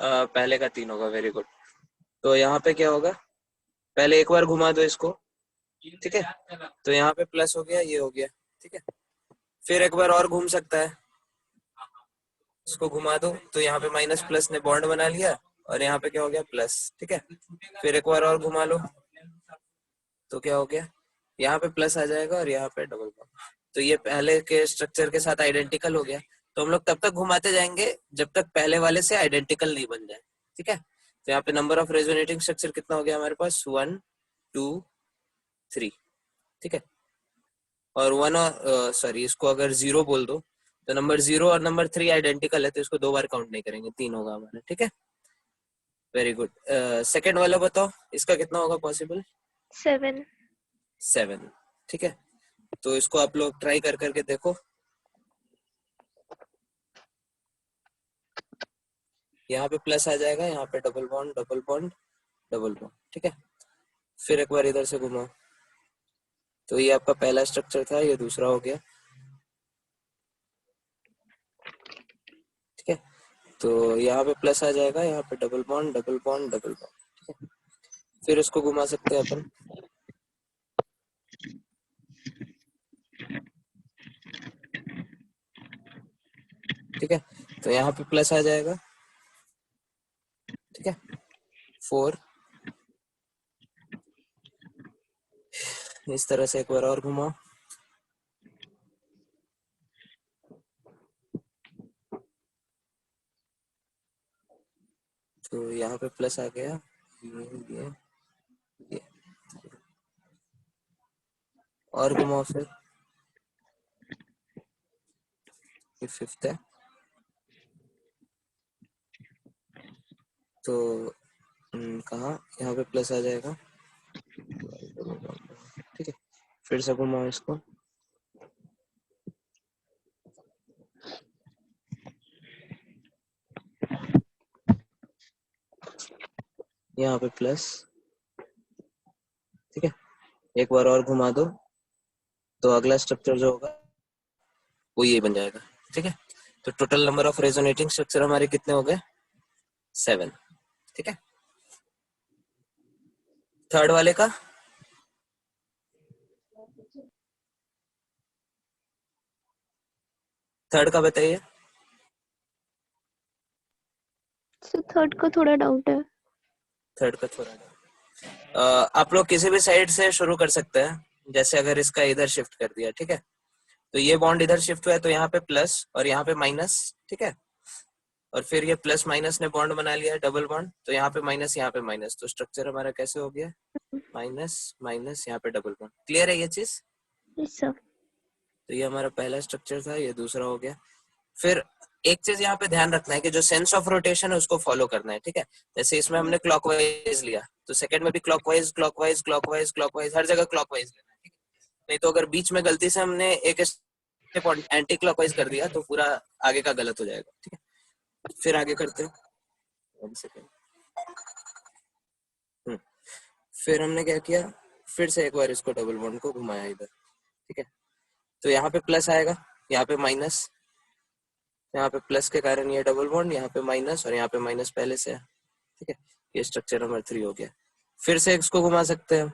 पहले का 3 होगा। Very good. तो यहाँ पे क्या होगा, पहले एक बार घुमा दो इसको, ठीक है, तो यहाँ पे प्लस हो गया, ये हो गया, ठीक है। फिर एक बार और घूम सकता है, इसको घुमा दो तो यहाँ पे माइनस प्लस ने बॉन्ड बना लिया और यहाँ पे क्या हो गया, प्लस, ठीक है। फिर एक बार और घुमा लो तो क्या हो गया, यहाँ पे प्लस आ जाएगा और यहाँ पे डबल बॉन्ड। तो ये पहले के स्ट्रक्चर के साथ आइडेंटिकल हो गया। तो हम लोग तब तक घुमाते जाएंगे जब तक पहले वाले से आइडेंटिकल नहीं बन जाए, ठीक है। तो यहाँ पे नंबर ऑफ रेजोनेटिंग स्ट्रक्चर कितना हो गया हमारे पास, 1 2 3, ठीक है। और सॉरी, इसको अगर 0 बोल दो तो नंबर 0 और नंबर 3 आइडेंटिकल है, तो इसको 2 बार काउंट नहीं करेंगे, 3 होगा हमारा, ठीक है। Very good. सेकेंड वाला बताओ, इसका कितना होगा पॉसिबल, 7, ठीक है। तो इसको आप लोग ट्राई कर करके देखो। यहाँ पे प्लस आ जाएगा, यहाँ पे double bond double bond double bond, ठीक है। फिर एक बार इधर से घुमाओ, तो ये आपका पहला स्ट्रक्चर था, ये दूसरा हो गया, ठीक है। तो यहाँ पे प्लस आ जाएगा, यहाँ पे double bond double bond double bond, ठीक है। फिर इसको घुमा सकते हैं अपन, ठीक है। तो यहाँ पे प्लस आ जाएगा, ठीक है, 4, इस तरह से एक बार और घुमाओ, तो यहाँ पे प्लस आ गया, ये और घुमाओ फिर, ये 5th है, तो कहाँ, यहाँ पे प्लस आ जाएगा, ठीक है। फिर से घुमाओ इसको, यहाँ पे प्लस, ठीक है। एक बार और घुमा दो तो अगला स्ट्रक्चर जो होगा वो ये बन जाएगा, ठीक है। तो total number of resonating structure हमारे कितने हो गए, 7, ठीक है। थर्ड वाले का, थर्ड का बताइए। थर्ड का थोड़ा डाउट है। थर्ड का थोड़ा आप लोग किसी भी साइड से शुरू कर सकते हैं। जैसे अगर इसका इधर शिफ्ट कर दिया, ठीक है, तो ये बॉन्ड इधर शिफ्ट हुआ है, तो यहाँ पे प्लस और यहाँ पे माइनस, ठीक है। और फिर ये प्लस माइनस ने बॉन्ड बना लिया है, डबल बॉन्ड, तो यहाँ पे माइनस यहाँ पे माइनस, तो स्ट्रक्चर हमारा कैसे हो गया, माइनस माइनस, यहाँ पे डबल बॉन्ड। क्लियर है ये चीज। Yes sir. तो ये हमारा पहला स्ट्रक्चर था, ये दूसरा हो गया। फिर एक चीज यहाँ पे ध्यान रखना है कि जो सेंस ऑफ रोटेशन है उसको फॉलो करना है, ठीक है। जैसे इसमें हमने क्लॉकवाइज लिया, तो सेकंड में भी क्लॉकवाइज क्लॉकवाइज क्लॉकवाइज क्लॉकवाइज, हर जगह क्लॉकवाइज लेना है, ठीक है। नहीं तो अगर बीच में गलती से हमने एक स्टेप एंटी क्लॉकवाइज कर दिया तो पूरा आगे का गलत हो जाएगा, ठीक है। फिर आगे करते हैं, 1 सेकेंड। फिर हमने क्या किया, फिर से एक बार इसको डबल बॉन्ड को घुमाया इधर, ठीक है। तो यहाँ पे प्लस आएगा, यहाँ पे माइनस, यहाँ पे प्लस के कारण ये डबल बॉन्ड, यहाँ पे माइनस और यहाँ पे माइनस पहले से है, ठीक है। ये स्ट्रक्चर नंबर 3 हो गया। फिर से इसको घुमा सकते हैं,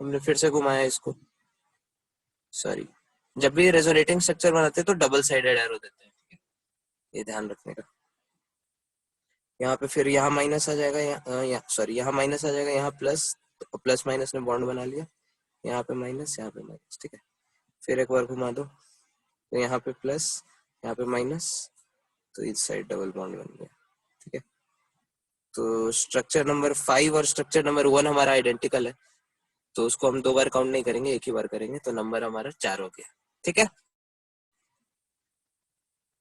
हमने फिर से घुमाया इसको, सॉरी, जब भी रेजोनेटिंग स्ट्रक्चर बनाते हैं तो डबल साइडेड एरो देते हैं, ये ध्यान रखने का। यहाँ पे फिर यहाँ माइनस आ जाएगा, यहाँ सॉरी, यहाँ माइनस आ जाएगा, यहाँ प्लस, तो प्लस माइनस ने बॉन्ड बना लिया, यहाँ पे माइनस यहाँ पे माइनस, ठीक है। फिर एक बार घुमा दो तो यहाँ पे प्लस, यहाँ पे माइनस, तो इस साइड डबल बॉन्ड बन गया, ठीक है। तो स्ट्रक्चर नंबर 5 और स्ट्रक्चर नंबर 1 हमारा आइडेंटिकल है, तो उसको हम 2 बार काउंट नहीं करेंगे, एक ही बार करेंगे, तो नंबर हमारा 4 हो गया, ठीक है।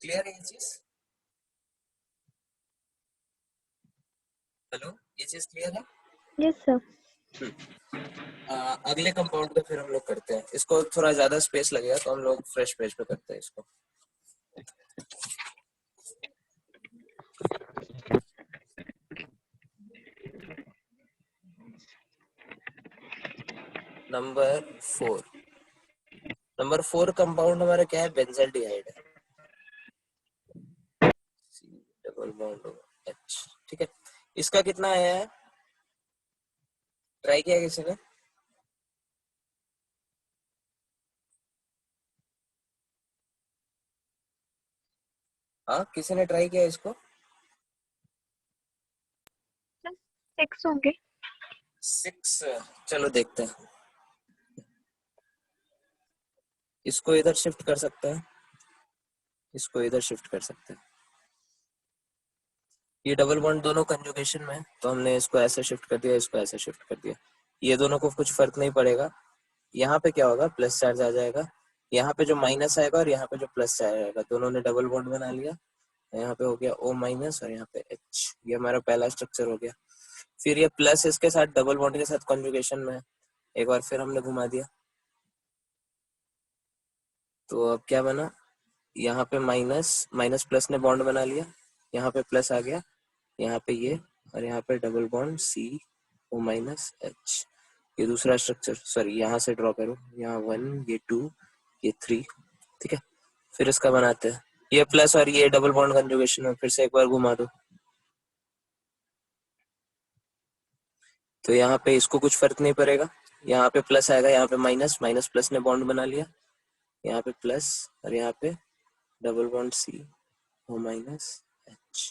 क्लियर है ये चीज, हेलो, ये चीज क्लियर है। Yes sir. अगले कंपाउंड पे फिर हम लोग करते हैं, इसको थोड़ा ज्यादा स्पेस लगेगा तो हम लोग फ्रेश पेज पे करते हैं इसको। नंबर 4 कंपाउंड हमारा क्या है, बेंजाल्डिहाइड है, C डबल बॉन्ड H, ठीक है, इसका कितना आया है, ट्राई किया किसी ने? हाँ, किसी ने ट्राई किया इसको? 6 होंगे। 6, चलो देखते हैं। इसको इधर शिफ्ट कर सकते हैं, इसको इधर शिफ्ट कर सकते हैं। ये डबल बॉन्ड दोनों कंजुगेशन में है, तो हमने इसको ऐसे शिफ्ट कर दिया, इसको ऐसे शिफ्ट कर दिया। ये दोनों को कुछ फर्क नहीं पड़ेगा। यहाँ पे क्या होगा, प्लस चार्ज आ जाएगा, यहाँ पे जो माइनस आएगा और यहाँ पे जो प्लस चार्ज आएगा, दोनों ने डबल बॉन्ड बना लिया। यहाँ पे हो गया O माइनस और यहाँ पे H, ये हमारा पहला स्ट्रक्चर हो गया। फिर ये प्लस इसके साथ डबल बॉन्ड के साथ कॉन्जुगेशन में है, एक बार फिर हमने घुमा दिया, तो अब क्या बना, यहाँ पे माइनस माइनस प्लस ने बॉन्ड बना लिया, यहाँ पे प्लस आ गया, यहाँ पे ये, और यहाँ पे double bond CO minus H। ये दूसरा स्ट्रक्चर, सॉरी यहाँ से ड्रॉ करो, यहाँ 1, ये 2, ये 3, ठीक है। फिर इसका बनाते हैं, ये प्लस और ये डबल बॉन्ड कंजुगेशन में, फिर से एक बार घुमा दो, तो यहाँ पे इसको कुछ फर्क नहीं पड़ेगा, यहाँ पे प्लस आएगा, यहाँ पे माइनस, माइनस प्लस ने बॉन्ड बना लिया, यहाँ पे प्लस और यहाँ पे double bond CO minus H,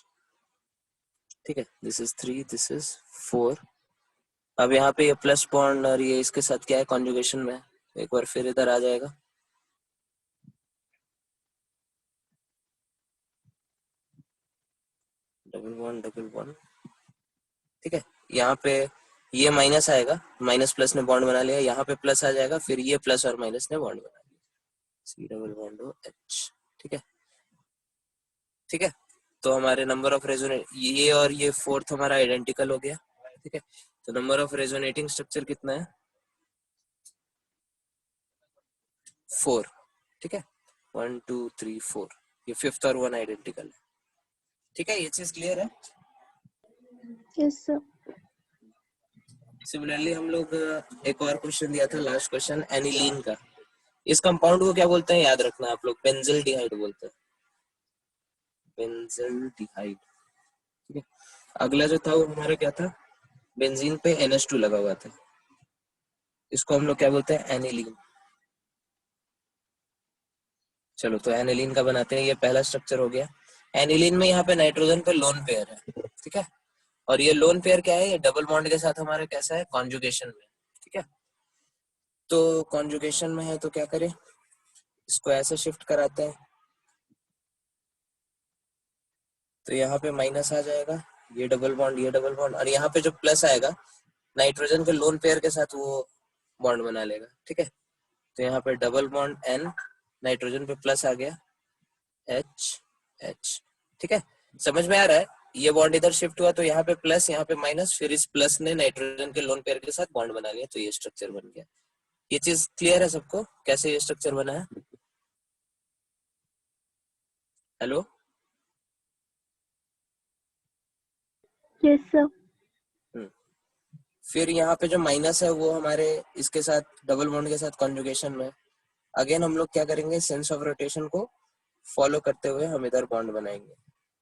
ठीक है। This is 3, this is 4। अब यहाँ पे ये प्लस बॉन्ड और ये इसके साथ क्या है, कॉन्जुगेशन में, एक बार फिर इधर आ जाएगा, डबल बॉन्ड, ठीक है। यहाँ पे ये माइनस आएगा, माइनस प्लस ने बॉन्ड बना लिया, यहाँ पे प्लस आ जाएगा, फिर ये प्लस और माइनस ने बॉन्ड बना लिया, C डबल बॉन्ड H, ठीक है, ठीक है। तो हमारे नंबर ऑफ रेजोनेट, ये और ये फोर्थ हमारा आइडेंटिकल हो गया, ठीक है। तो नंबर ऑफ रेजोनेटिंग स्ट्रक्चर कितना है, 4, ठीक है। 1 2 3 4, ये फिफ्थ और 1 आइडेंटिकल है, ठीक है। ये चीज क्लियर है। Yes sir. सिमिलरली हम लोग एक और क्वेश्चन दिया था, लास्ट क्वेश्चन एनिलीन का। इस कंपाउंड को क्या बोलते हैं, याद रखना आप लोग, बेंजल्डिहाइड बोलते हैं, बेंजल्डिहाइड, ठीक है। अगला जो था वो हमारा क्या था, बेंजीन पे NH2 लगा हुआ था, इसको हम लोग क्या बोलते हैं, एनिलीन। चलो तो एनिलीन का बनाते हैं, ये पहला स्ट्रक्चर हो गया। एनिलीन में यहाँ पे नाइट्रोजन पे लोन पेयर है, ठीक है। और ये लोन पेयर क्या है, ये डबल बॉन्ड के साथ हमारे कैसा है, कॉन्जुगेशन में, ठीक है। तो कॉन्जुगेशन में है तो क्या करें, इसको ऐसे शिफ्ट कराते हैं, तो यहाँ पे माइनस आ जाएगा, ये डबल बॉन्ड, ये डबल बॉन्ड, और यहाँ पे जो प्लस आएगा, नाइट्रोजन के लोन पेयर के साथ वो बॉन्ड बना लेगा, ठीक है। तो यहाँ पे डबल बॉन्ड N, नाइट्रोजन पे प्लस आ गया H H, ठीक है। समझ में आ रहा है, ये बॉन्ड इधर शिफ्ट हुआ तो यहाँ पे प्लस, यहाँ पे माइनस, फिर इस प्लस ने नाइट्रोजन के लोन पेयर के साथ बॉन्ड बना लिया, तो ये स्ट्रक्चर बन गया। ये चीज क्लियर है सबको, कैसे ये स्ट्रक्चर बना है? Hello, yes sir. फिर यहाँ पे जो माइनस है वो हमारे इसके साथ डबल बॉन्ड के साथ कॉन्जुगेशन में, अगेन हम लोग क्या करेंगे, सेंस ऑफ रोटेशन को फॉलो करते हुए हम इधर बॉन्ड बनाएंगे।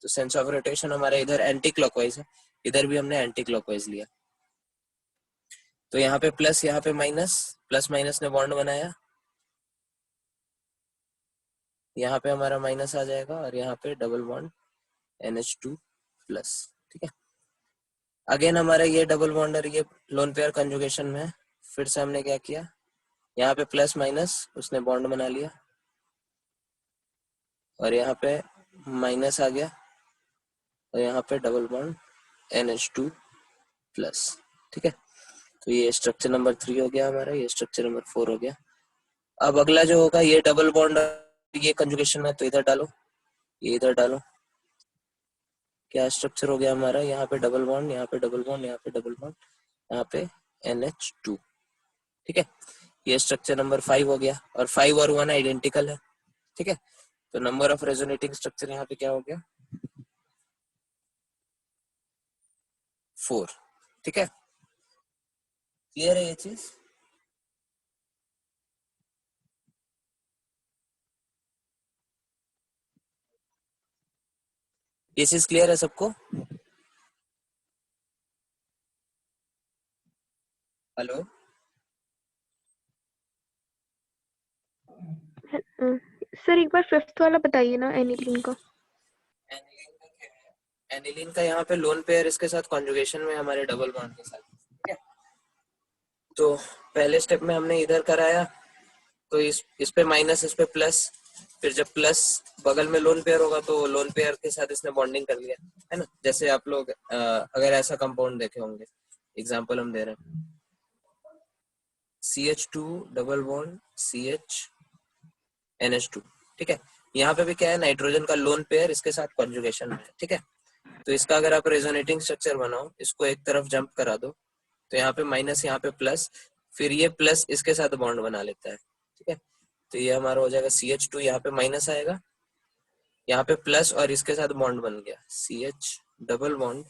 तो सेंस ऑफ रोटेशन हमारा इधर एंटी क्लॉकवाइज है, इधर भी हमने एंटी क्लॉकवाइज लिया, तो यहाँ पे प्लस, यहाँ पे माइनस, प्लस माइनस ने बॉन्ड बनाया, यहाँ पे हमारा माइनस आ जाएगा और यहाँ पे डबल बॉन्ड NH2 प्लस, ठीक है। अगेन हमारा ये डबल बॉन्ड और ये लोन पेयर कंजुगेशन में है, फिर से हमने क्या किया, यहाँ पे प्लस माइनस उसने बॉन्ड बना लिया, और यहाँ पे माइनस आ गया, और यहाँ पे डबल बॉन्ड NH2 प्लस, ठीक है। तो ये स्ट्रक्चर नंबर 3 हो गया हमारा, ये स्ट्रक्चर नंबर 4 हो गया। अब अगला जो होगा, ये डबल बॉन्ड ये कंजुगेशन में, तो इधर डालो, ये इधर डालो, क्या स्ट्रक्चर हो गया हमारा, यहाँ पे डबल बॉन्ड, यहाँ पे डबल बॉन्ड, यहाँ पे डबल बॉन्ड, यहाँ पे NH2, ठीक है। ये स्ट्रक्चर नंबर 5 हो गया, और 5 और 1 आइडेंटिकल है, ठीक है। तो नंबर ऑफ रेजोनेटिंग स्ट्रक्चर यहाँ पे क्या हो गया, 4, ठीक है। क्लियर है ये चीज? ये चीज क्लियर है सबको? हेलो, सर एक बार फिफ्थ वाला बताइए ना, एनिलीन का। एनिलीन का क्या है? एनिलीन का यहाँ पे लोन पेयर इसके साथ कॉन्जुगेशन में हमारे डबल बॉन्ड के साथ, ठीक है। तो पहले स्टेप में हमने इधर कराया, तो इस पे माइनस, इस पे प्लस, फिर जब प्लस बगल में लोन पेयर होगा तो लोन पेयर के साथ इसने बॉन्डिंग कर लिया, है ना। जैसे आप लोग अगर ऐसा कंपाउंड देखे होंगे, एग्जांपल हम दे रहे हैं, CH2 double bond CH NH2, ठीक है। यहाँ पे भी क्या है, नाइट्रोजन का लोन पेयर इसके साथ कॉन्जुगेशन में है, ठीक है। तो इसका अगर आप रेजोनेटिंग स्ट्रक्चर बनाओ, इसको एक तरफ जंप करा दो, तो यहाँ पे माइनस, यहाँ पे प्लस, फिर ये प्लस इसके साथ बॉन्ड बना लेता है, ठीक है। तो ये हमारा हो जाएगा CH2, यहाँ पे माइनस आएगा, यहाँ पे प्लस, और इसके साथ बॉन्ड बन गया CH डबल बॉन्ड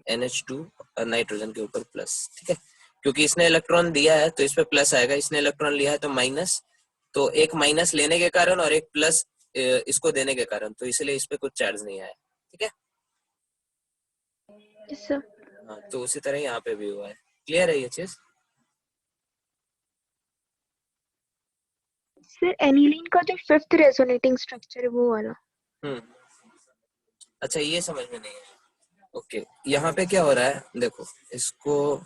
NH2 और नाइट्रोजन के ऊपर प्लस, ठीक है। क्योंकि इसने इलेक्ट्रॉन दिया है तो इस पे प्लस आएगा, इसने इलेक्ट्रॉन लिया है तो माइनस, तो एक माइनस लेने के कारण और एक प्लस इसको देने के कारण, तो इसलिए इस पे कुछ चार्ज नहीं आया, ठीक है। Yes sir. हाँ, तो उसी तरह यहाँ पे भी हुआ है। क्लियर है ये चीज? सर एनिलीन का जो फिफ्थ रेजोनेटिंग स्ट्रक्चर है वो वाला। हम्म, अच्छा, ये समझ में नहीं है। ओके, यहाँ पे क्या हो रहा है, देखो, इसको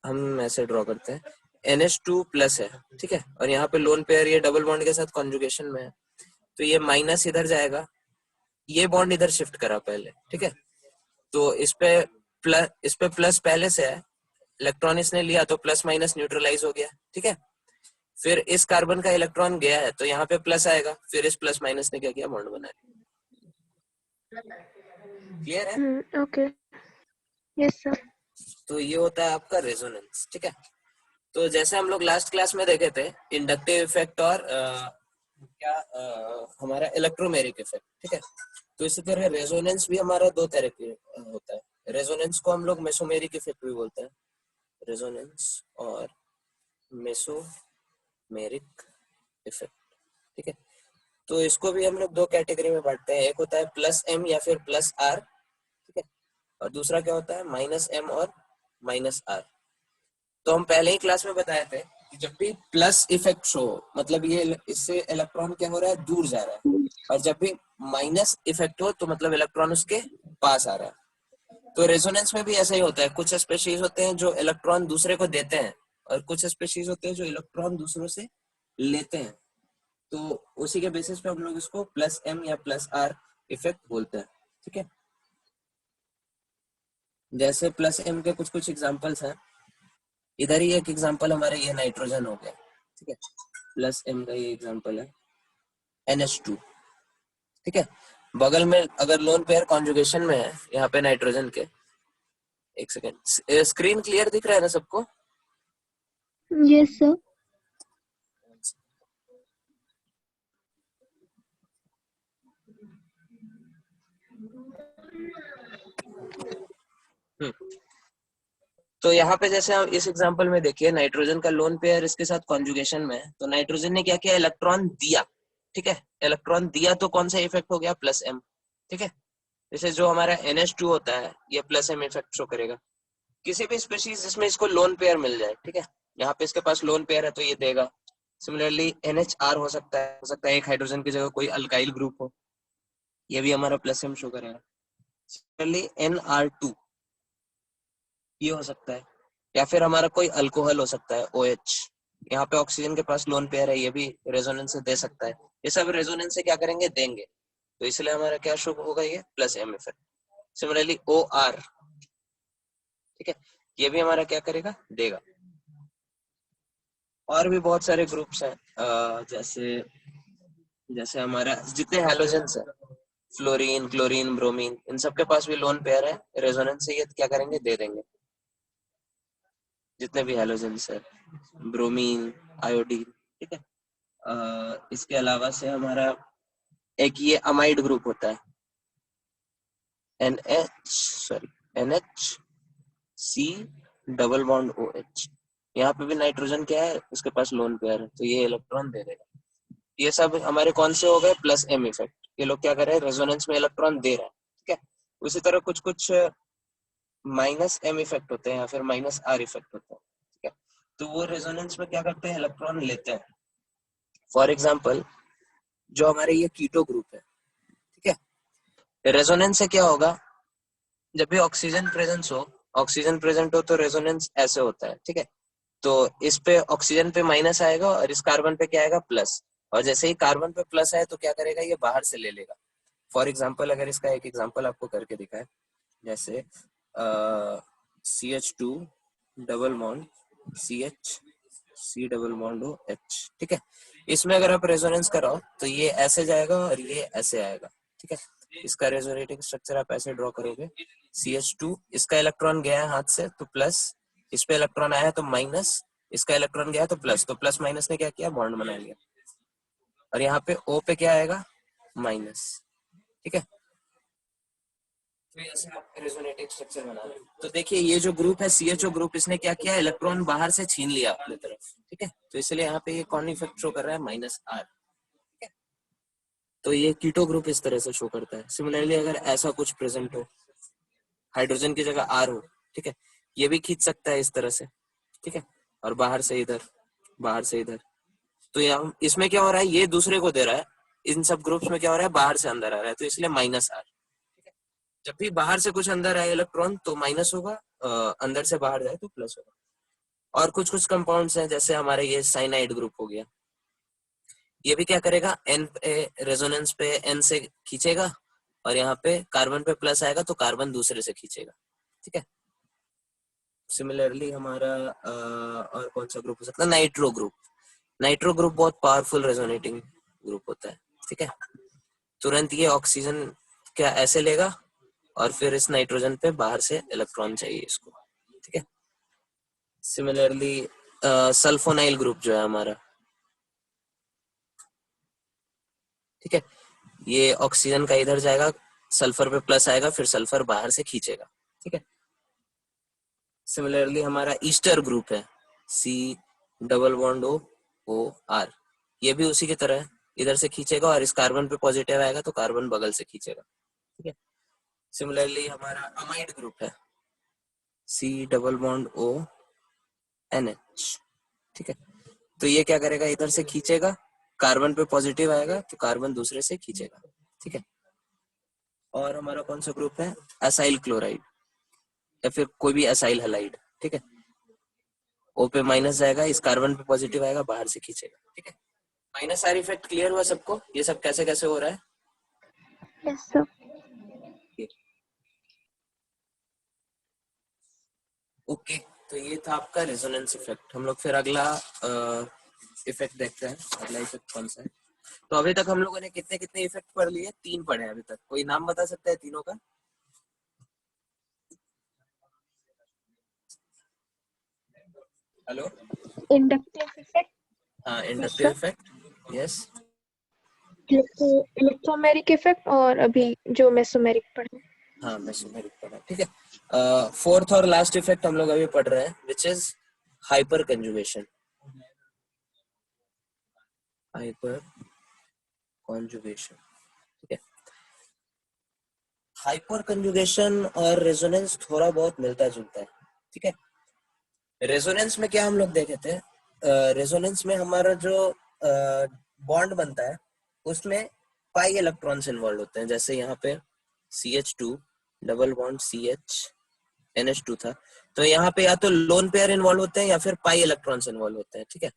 हम ऐसे ड्रॉ करते हैं, NH2 प्लस है, ठीक है, और यहाँ पे लोन पेयर ये डबल बॉन्ड के साथ कॉन्जुगेशन में है, तो ये माइनस इधर जाएगा, ये बॉन्ड इधर शिफ्ट करा पहले, ठीक है। तो इस पे प्लस पहले से है, इलेक्ट्रॉन इसने लिया तो प्लस माइनस न्यूट्रलाइज हो गया, ठीक है। फिर इस कार्बन का इलेक्ट्रॉन गया है तो यहाँ पे प्लस आएगा, फिर इस प्लस माइनस ने क्या किया, बॉन्ड बना लिया। क्लियर है? ओके। Yes sir. तो ये होता है आपका रेजोनेंस, ठीक है। तो जैसे हम लोग लास्ट क्लास में देखे थे, इंडक्टिव इफेक्ट और हमारा इलेक्ट्रोमेरिक इफेक्ट, ठीक है। तो इसी तरह रेजोनेंस भी हमारा दो तरह के होता है। रेजोनेंस को हम लोग मेसोमेरिक इफेक्ट भी बोलते हैं, रेजोनेंस और मेसोमेरिक इफेक्ट, ठीक है। तो इसको भी हम लोग दो कैटेगरी में बांटते हैं, एक होता है प्लस एम या फिर प्लस आर, ठीक है, और दूसरा क्या होता है, माइनस एम और माइनस आर। तो हम पहले ही क्लास में बताए थे कि जब भी प्लस इफेक्ट शो, मतलब ये इससे इलेक्ट्रॉन क्या हो रहा है, दूर जा रहा है, और जब भी माइनस इफेक्ट हो तो मतलब इलेक्ट्रॉन उसके पास आ रहा है। तो रेजोनेंस में भी ऐसा ही होता है, कुछ स्पेशीज होते हैं जो इलेक्ट्रॉन दूसरे को देते हैं, और कुछ स्पेशीज होते हैं जो इलेक्ट्रॉन दूसरों से लेते हैं। तो उसी के बेसिस पे हम लोग इसको प्लस एम या प्लस आर इफेक्ट बोलते हैं, ठीक है। जैसे प्लस एम के कुछ कुछ एग्जांपल्स हैं, इधर ही एक एग्जांपल हमारा ये नाइट्रोजन हो गया, ठीक है। प्लस एम का ये एग्जांपल है NH2, ठीक है। बगल में अगर लोन पेयर कॉन्जुगेशन में है यहाँ पे नाइट्रोजन के, एक सेकेंड, स्क्रीन क्लियर दिख रहा है ना सबको? Yes sir. हम्म, तो यहाँ पे जैसे हम इस एग्जांपल में देखिए, नाइट्रोजन का लोन पेयर इसके साथ कॉन्जुगेशन में है, तो नाइट्रोजन ने क्या किया, इलेक्ट्रॉन दिया, ठीक है। इलेक्ट्रॉन दिया तो कौन सा इफेक्ट हो गया, प्लस एम, ठीक है। जैसे जो हमारा NH2 होता है ये प्लस एम इफेक्ट शो करेगा। किसी भी स्पेशीज जिसमें इसको लोन पेयर मिल जाए, ठीक है, यहाँ पे इसके पास लोन पेयर है तो ये देगा। सिमिलरली NHR हो सकता है एक हाइड्रोजन की जगह कोई अल्काइल ग्रुप हो, ये भी हमारा प्लस एम शो करेगा। सिमिलरली NR2 ये हो सकता है, या फिर हमारा कोई अल्कोहल हो सकता है OH, यहाँ पे ऑक्सीजन के पास लोन पेयर है, ये भी रेजोनेंस से दे सकता है। ये सब रेजोनेंस से क्या करेंगे, देंगे, तो इसलिए हमारा क्या शो होगा, ये plus M effect. Similarly OR, ठीक है, ये भी हमारा क्या करेगा, देगा। और भी बहुत सारे ग्रुप्स हैं, जैसे जैसे हमारा जितने हैलोजेंस है, फ्लोरीन, क्लोरीन, ब्रोमीन, इन सब के पास भी लोन पेयर है, रेजोनेंस से ये क्या करेंगे, दे देंगे। जितने भी हैलोजेंस है, ब्रोमीन, आयोडीन, ठीक है। इसके अलावा से हमारा एक ये अमाइड ग्रुप होता है, NH डबल बॉन्ड OH, यहाँ पे भी नाइट्रोजन क्या है, उसके पास लोन पेयर है, तो ये इलेक्ट्रॉन दे देगा। ये सब हमारे कौन से हो गए, प्लस एम इफेक्ट। ये लोग क्या कर रहे हैं, रेजोनेंस में इलेक्ट्रॉन दे रहे हैं, ठीक है। उसी तरह कुछ कुछ माइनस एम इफेक्ट होते हैं या फिर माइनस आर इफेक्ट होता है, तो वो रेजोनेंस में क्या करते हैं, इलेक्ट्रॉन लेते हैं। फॉर एग्जाम्पल जो हमारे ये कीटो ग्रुप है, ठीक है, रेजोनेंस से क्या होगा, जब भी ऑक्सीजन प्रेजेंस हो, ऑक्सीजन प्रेजेंट हो तो रेजोनेंस ऐसे होता है, ठीक है। तो इस पे ऑक्सीजन पे माइनस आएगा और इस कार्बन पे क्या आएगा, प्लस। और जैसे ही कार्बन पे प्लस आए तो क्या करेगा, ये बाहर से ले लेगा। फॉर एग्जाम्पल अगर इसका एक एग्जाम्पल आपको करके दिखाए, जैसे CH2 double bond CH C double bond O H, ठीक है। इसमें अगर आप रेजोनेंस कराओ तो ये ऐसे जाएगा और ये ऐसे आएगा, ठीक है। इसका रेजोनेटिंग स्ट्रक्चर आप ऐसे ड्रॉ करोगे, CH2 इसका इलेक्ट्रॉन गया है हाथ से तो प्लस, इस पे इलेक्ट्रॉन आया है तो माइनस, इसका इलेक्ट्रॉन गया है तो प्लस माइनस ने क्या किया, बॉन्ड बना लिया। और यहाँ पे O पे क्या आएगा, माइनस, ठीक है। तो ऐसे आप रेजोनेटिंग स्ट्रक्चर बना रहे हैं। तो देखिए ये जो ग्रुप है CHO ग्रुप, इसने क्या किया, इलेक्ट्रॉन बाहर से छीन लिया अपनी तरफ, ठीक है। तो इसलिए यहाँ पे ये कौन इफेक्ट शो कर रहा है, -R, ठीक है। तो ये कीटो ग्रुप इस तरह से शो करता है। सिमिलरली अगर ऐसा कुछ प्रेजेंट हो, हाइड्रोजन की जगह R हो, ठीक है, ये भी खींच सकता है इस तरह से, ठीक है। और बाहर से इधर, बाहर से इधर। तो यहाँ इसमें क्या हो रहा है, ये दूसरे को दे रहा है, इन सब ग्रुप्स में क्या हो रहा है, बाहर से अंदर आ रहा है, तो इसलिए -R। जब भी बाहर से कुछ अंदर आए इलेक्ट्रॉन तो माइनस होगा, अंदर से बाहर जाए तो प्लस होगा। और कुछ कुछ कंपाउंड्स हैं, जैसे हमारे ये साइनाइड ग्रुप हो गया, ये भी क्या करेगा, एन पे रेजोनेंस पे एन से खींचेगा और यहाँ पे कार्बन पे प्लस आएगा तो कार्बन दूसरे से खींचेगा, ठीक है। सिमिलरली हमारा और कौन सा ग्रुप हो सकता है, नाइट्रो ग्रुप। नाइट्रो ग्रुप बहुत पावरफुल रेजोनेटिंग ग्रुप होता है, ठीक है। तुरंत ये ऑक्सीजन क्या ऐसे लेगा और फिर इस नाइट्रोजन पे बाहर से इलेक्ट्रॉन चाहिए इसको, ठीक है। सिमिलरली सल्फोनाइल ग्रुप जो है हमारा, ठीक है, ये ऑक्सीजन का इधर जाएगा, सल्फर पे प्लस आएगा, फिर सल्फर बाहर से खींचेगा, ठीक है। सिमिलरली हमारा ईस्टर ग्रुप है, C डबल बॉन्ड O ये भी उसी की तरह है, इधर से खींचेगा और इस कार्बन पे पॉजिटिव आएगा तो कार्बन बगल से खींचेगा, ठीक है। सिमिलरली हमारा अमाइड ग्रुप है, C double bond O NH, ठीक है। तो ये क्या करेगा, इधर से खींचेगा, कार्बन पे पॉजिटिव आएगा तो कार्बन दूसरे से खींचेगा, ठीक है। और हमारा कौन सा ग्रुप है, एसाइल क्लोराइड या फिर कोई भी एसाइल हैलाइड, ठीक है। O पे माइनस जाएगा, इस कार्बन पे पॉजिटिव आएगा, बाहर से खींचेगा, ठीक है। -R इफेक्ट क्लियर हुआ सबको, ये सब कैसे कैसे हो रहा है। Yes sir. ओके, तो ये था आपका रेजोनेंस इफेक्ट। हम लोग फिर अगला इफेक्ट देखते हैं, अगला इफेक्ट कौन सा है। तो अभी तक हम लोगों ने कितने कितने इफेक्ट पढ़ लिए, 3 पढ़े हैं अभी तक। कोई नाम बता सकता है तीनों का। हेलो। Inductive effect. हाँ, yes inductive sir. Effect, yes. Electromeric effect और अभी जो मेसोमेरिक पढ़े। हाँ, मेसोमेरिक पढ़ा, ठीक है। फोर्थ और लास्ट इफेक्ट हम लोग अभी पढ़ रहे हैं, which is hyper conjugation. Hyper conjugation, ठीक है। हाइपर कंजुगेशन और रेजोनेंस थोड़ा बहुत मिलता जुलता है, ठीक है। रेजोनेंस में क्या हम लोग देखे थे, रेजोनेंस में हमारा जो बॉन्ड बनता है उसमें पाई इलेक्ट्रॉन्स इन्वॉल्व होते हैं। जैसे यहाँ पे CH2 double bond CH NH2 था, तो यहाँ पे या तो लोन पेयर इन्वॉल्व होते हैं या फिर पाई इलेक्ट्रॉन्स इन्वॉल्व होते हैं, ठीक है।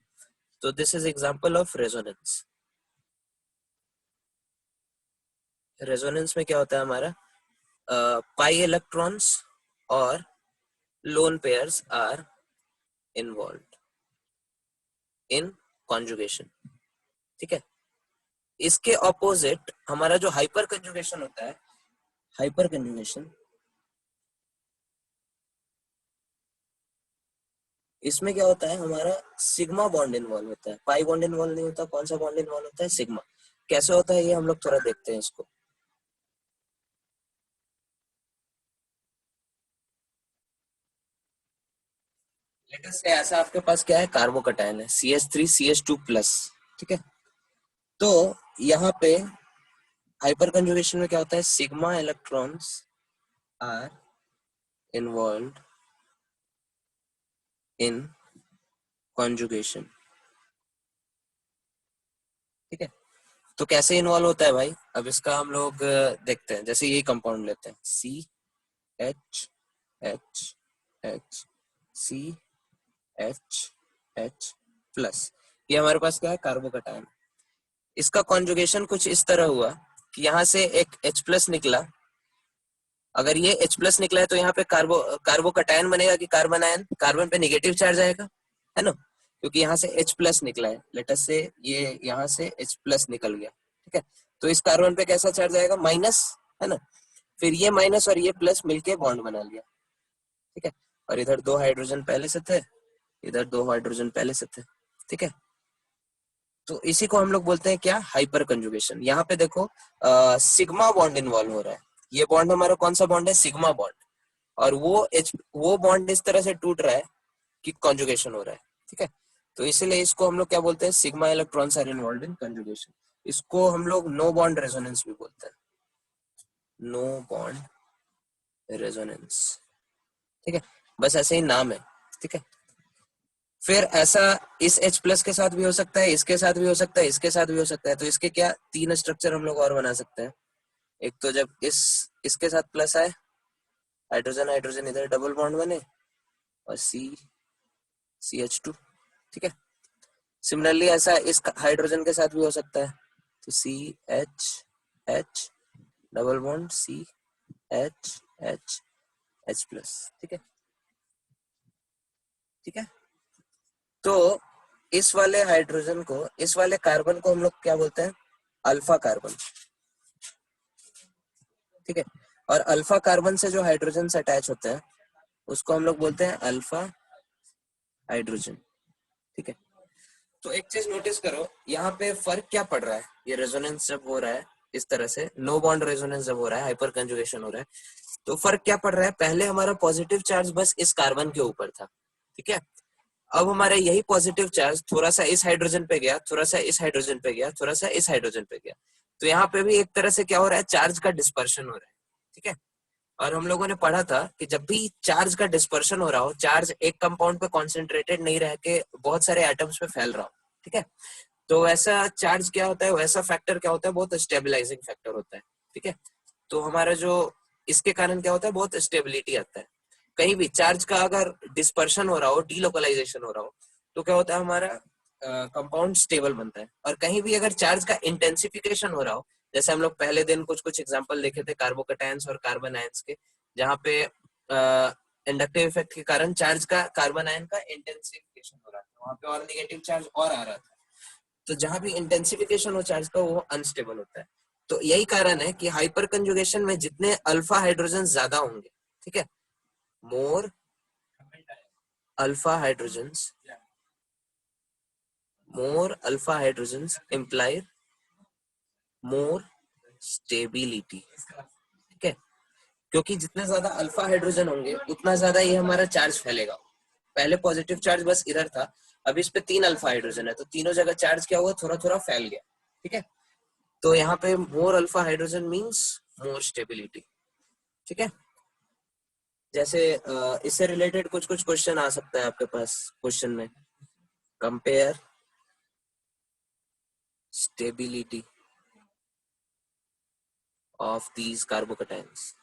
तो this is example of resonance. Resonance में क्या होता है हमारा, पाई इलेक्ट्रॉन्स और lone pairs are involved in conjugation, ठीक है। इसके ऑपोजिट हमारा जो हाइपर कंजुगेशन होता है, हाइपर कंजुगेशन, इसमें क्या होता है हमारा, सिग्मा बॉन्ड इन्वॉल्व होता है, पाई बॉन्ड इन्वॉल्व नहीं होता। कौन सा बॉन्ड इन्वॉल्व होता है, सिग्मा। कैसे होता है ये हम लोग थोड़ा देखते हैं इसको। लेटेस्ट ऐसा आपके पास क्या है, कार्बोकटायन है CH3CH2 प्लस, ठीक है। तो यहाँ पे हाइपर कंजुगेशन में क्या होता है, sigma electrons are involved in conjugation. ठीक है, तो कैसे इन्वॉल्व होता है भाई, अब इसका हम लोग देखते हैं। जैसे ये कंपाउंड लेते हैं, C H H H C H H plus, ये हमारे पास क्या है, कार्बोकटायन। इसका कॉन्जुगेशन कुछ इस तरह हुआ कि यहाँ से एक H प्लस निकला। अगर ये H प्लस निकला है तो यहाँ पे कार्बोकटायन बनेगा कि कार्बन आयन, कार्बन पे नेगेटिव चार्ज आएगा, है ना, क्योंकि यहाँ से H प्लस निकला है। लेटस से ये यहाँ से H प्लस निकल गया, ठीक है, तो इस कार्बन पे कैसा चार्ज आएगा, माइनस, है ना। फिर ये माइनस और ये प्लस मिलके बॉन्ड बना लिया, ठीक है, और इधर 2 हाइड्रोजन पहले से थे, इधर 2 हाइड्रोजन पहले से थे, ठीक है। तो इसी को हम लोग बोलते हैं क्या, हाइपर कंजुगेशन। यहाँ पे देखो सिग्मा बॉन्ड इन्वॉल्व हो रहा है। ये बॉन्ड हमारा कौन सा बॉन्ड है, सिग्मा बॉन्ड, और वो बॉन्ड इस तरह से टूट रहा है कि कंजुगेशन हो रहा है, ठीक है। तो इसीलिए इसको हम लोग क्या बोलते हैं, sigma electrons are involved in conjugation. इसको हम लोग नो बॉन्ड रेजोनेंस भी बोलते हैं, नो बॉन्ड रेजोनेंस, ठीक है, बस ऐसे ही नाम है, ठीक है। फिर ऐसा इस H प्लस के साथ भी हो सकता है, इसके साथ भी हो सकता है, इसके साथ भी हो सकता है। तो इसके क्या 3 स्ट्रक्चर हम लोग और बना सकते हैं। एक तो जब इसके साथ प्लस आए, हाइड्रोजन हाइड्रोजन इधर डबल बॉन्ड बने, और CH2, ठीक है। सिमिलरली ऐसा इस हाइड्रोजन के साथ भी हो सकता है, तो CH double bond CH plus, ठीक है, ठीक है। तो इस वाले हाइड्रोजन को, इस वाले कार्बन को हम लोग क्या बोलते हैं, अल्फा कार्बन, ठीक है। और अल्फा कार्बन से जो हाइड्रोजन से अटैच होते हैं उसको हम लोग बोलते हैं अल्फा हाइड्रोजन, ठीक है। तो एक चीज नोटिस करो, यहाँ पे फर्क क्या पड़ रहा है, ये रेजोनेंस जब हो रहा है इस तरह से, नो बॉन्ड रेजोनेंस जब हो रहा है, हाइपर कंजुगेशन हो रहा है, तो फर्क क्या पड़ रहा है, पहले हमारा पॉजिटिव चार्ज बस इस कार्बन के ऊपर था, ठीक है। अब हमारा यही पॉजिटिव चार्ज थोड़ा सा इस हाइड्रोजन पे गया, थोड़ा सा इस हाइड्रोजन पे गया, थोड़ा सा इस हाइड्रोजन पे गया। तो यहाँ पे भी एक तरह से क्या हो रहा है, चार्ज का डिस्पर्शन हो रहा है, ठीक है। और हम लोगों ने पढ़ा था कि जब भी चार्ज का डिस्पर्शन हो रहा हो, चार्ज एक कंपाउंड पे कॉन्सेंट्रेटेड नहीं रह के बहुत सारे एटम्स पे फैल रहा हो, ठीक है, तो वैसा चार्ज क्या होता है, वैसा फैक्टर क्या होता है, बहुत स्टेबलाइजिंग फैक्टर होता है, ठीक है। तो हमारा जो इसके कारण क्या होता है, बहुत स्टेबिलिटी आता है। कहीं भी चार्ज का अगर डिस्पर्शन हो रहा हो, डीलोकलाइजेशन हो रहा हो, तो क्या होता है, हमारा कंपाउंड स्टेबल बनता है। और कहीं भी अगर चार्ज का इंटेंसिफिकेशन हो रहा हो, जैसे हम लोग पहले दिन कुछ कुछ एग्जांपल देखे थे कार्बोकटायंस और कार्बन आयंस के, जहाँ पे इंडक्टिव इफेक्ट के कारण चार्ज का, कार्बन आयन का इंटेंसिफिकेशन हो रहा था, वहां पे और नेगेटिव चार्ज और आ रहा था। तो जहां भी इंटेंसिफिकेशन हो चार्ज का, वो अनस्टेबल होता है। तो यही कारण है कि हाइपर कंजुगेशन में जितने अल्फा हाइड्रोजन ज्यादा होंगे, ठीक है, more alpha hydrogens, more alpha hydrogens imply more stability, ठीक है, क्योंकि जितने ज्यादा अल्फा हाइड्रोजन होंगे उतना ज्यादा ये हमारा चार्ज फैलेगा। पहले पॉजिटिव चार्ज बस इधर था, अब इस पे 3 अल्फा हाइड्रोजन है, तो तीनों जगह चार्ज क्या हुआ, थोड़ा थोड़ा फैल गया, ठीक है। तो यहाँ पे more alpha hydrogen means more stability, ठीक है। जैसे इससे रिलेटेड कुछ कुछ क्वेश्चन आ सकता है आपके पास क्वेश्चन में, compare stability of these carbocations,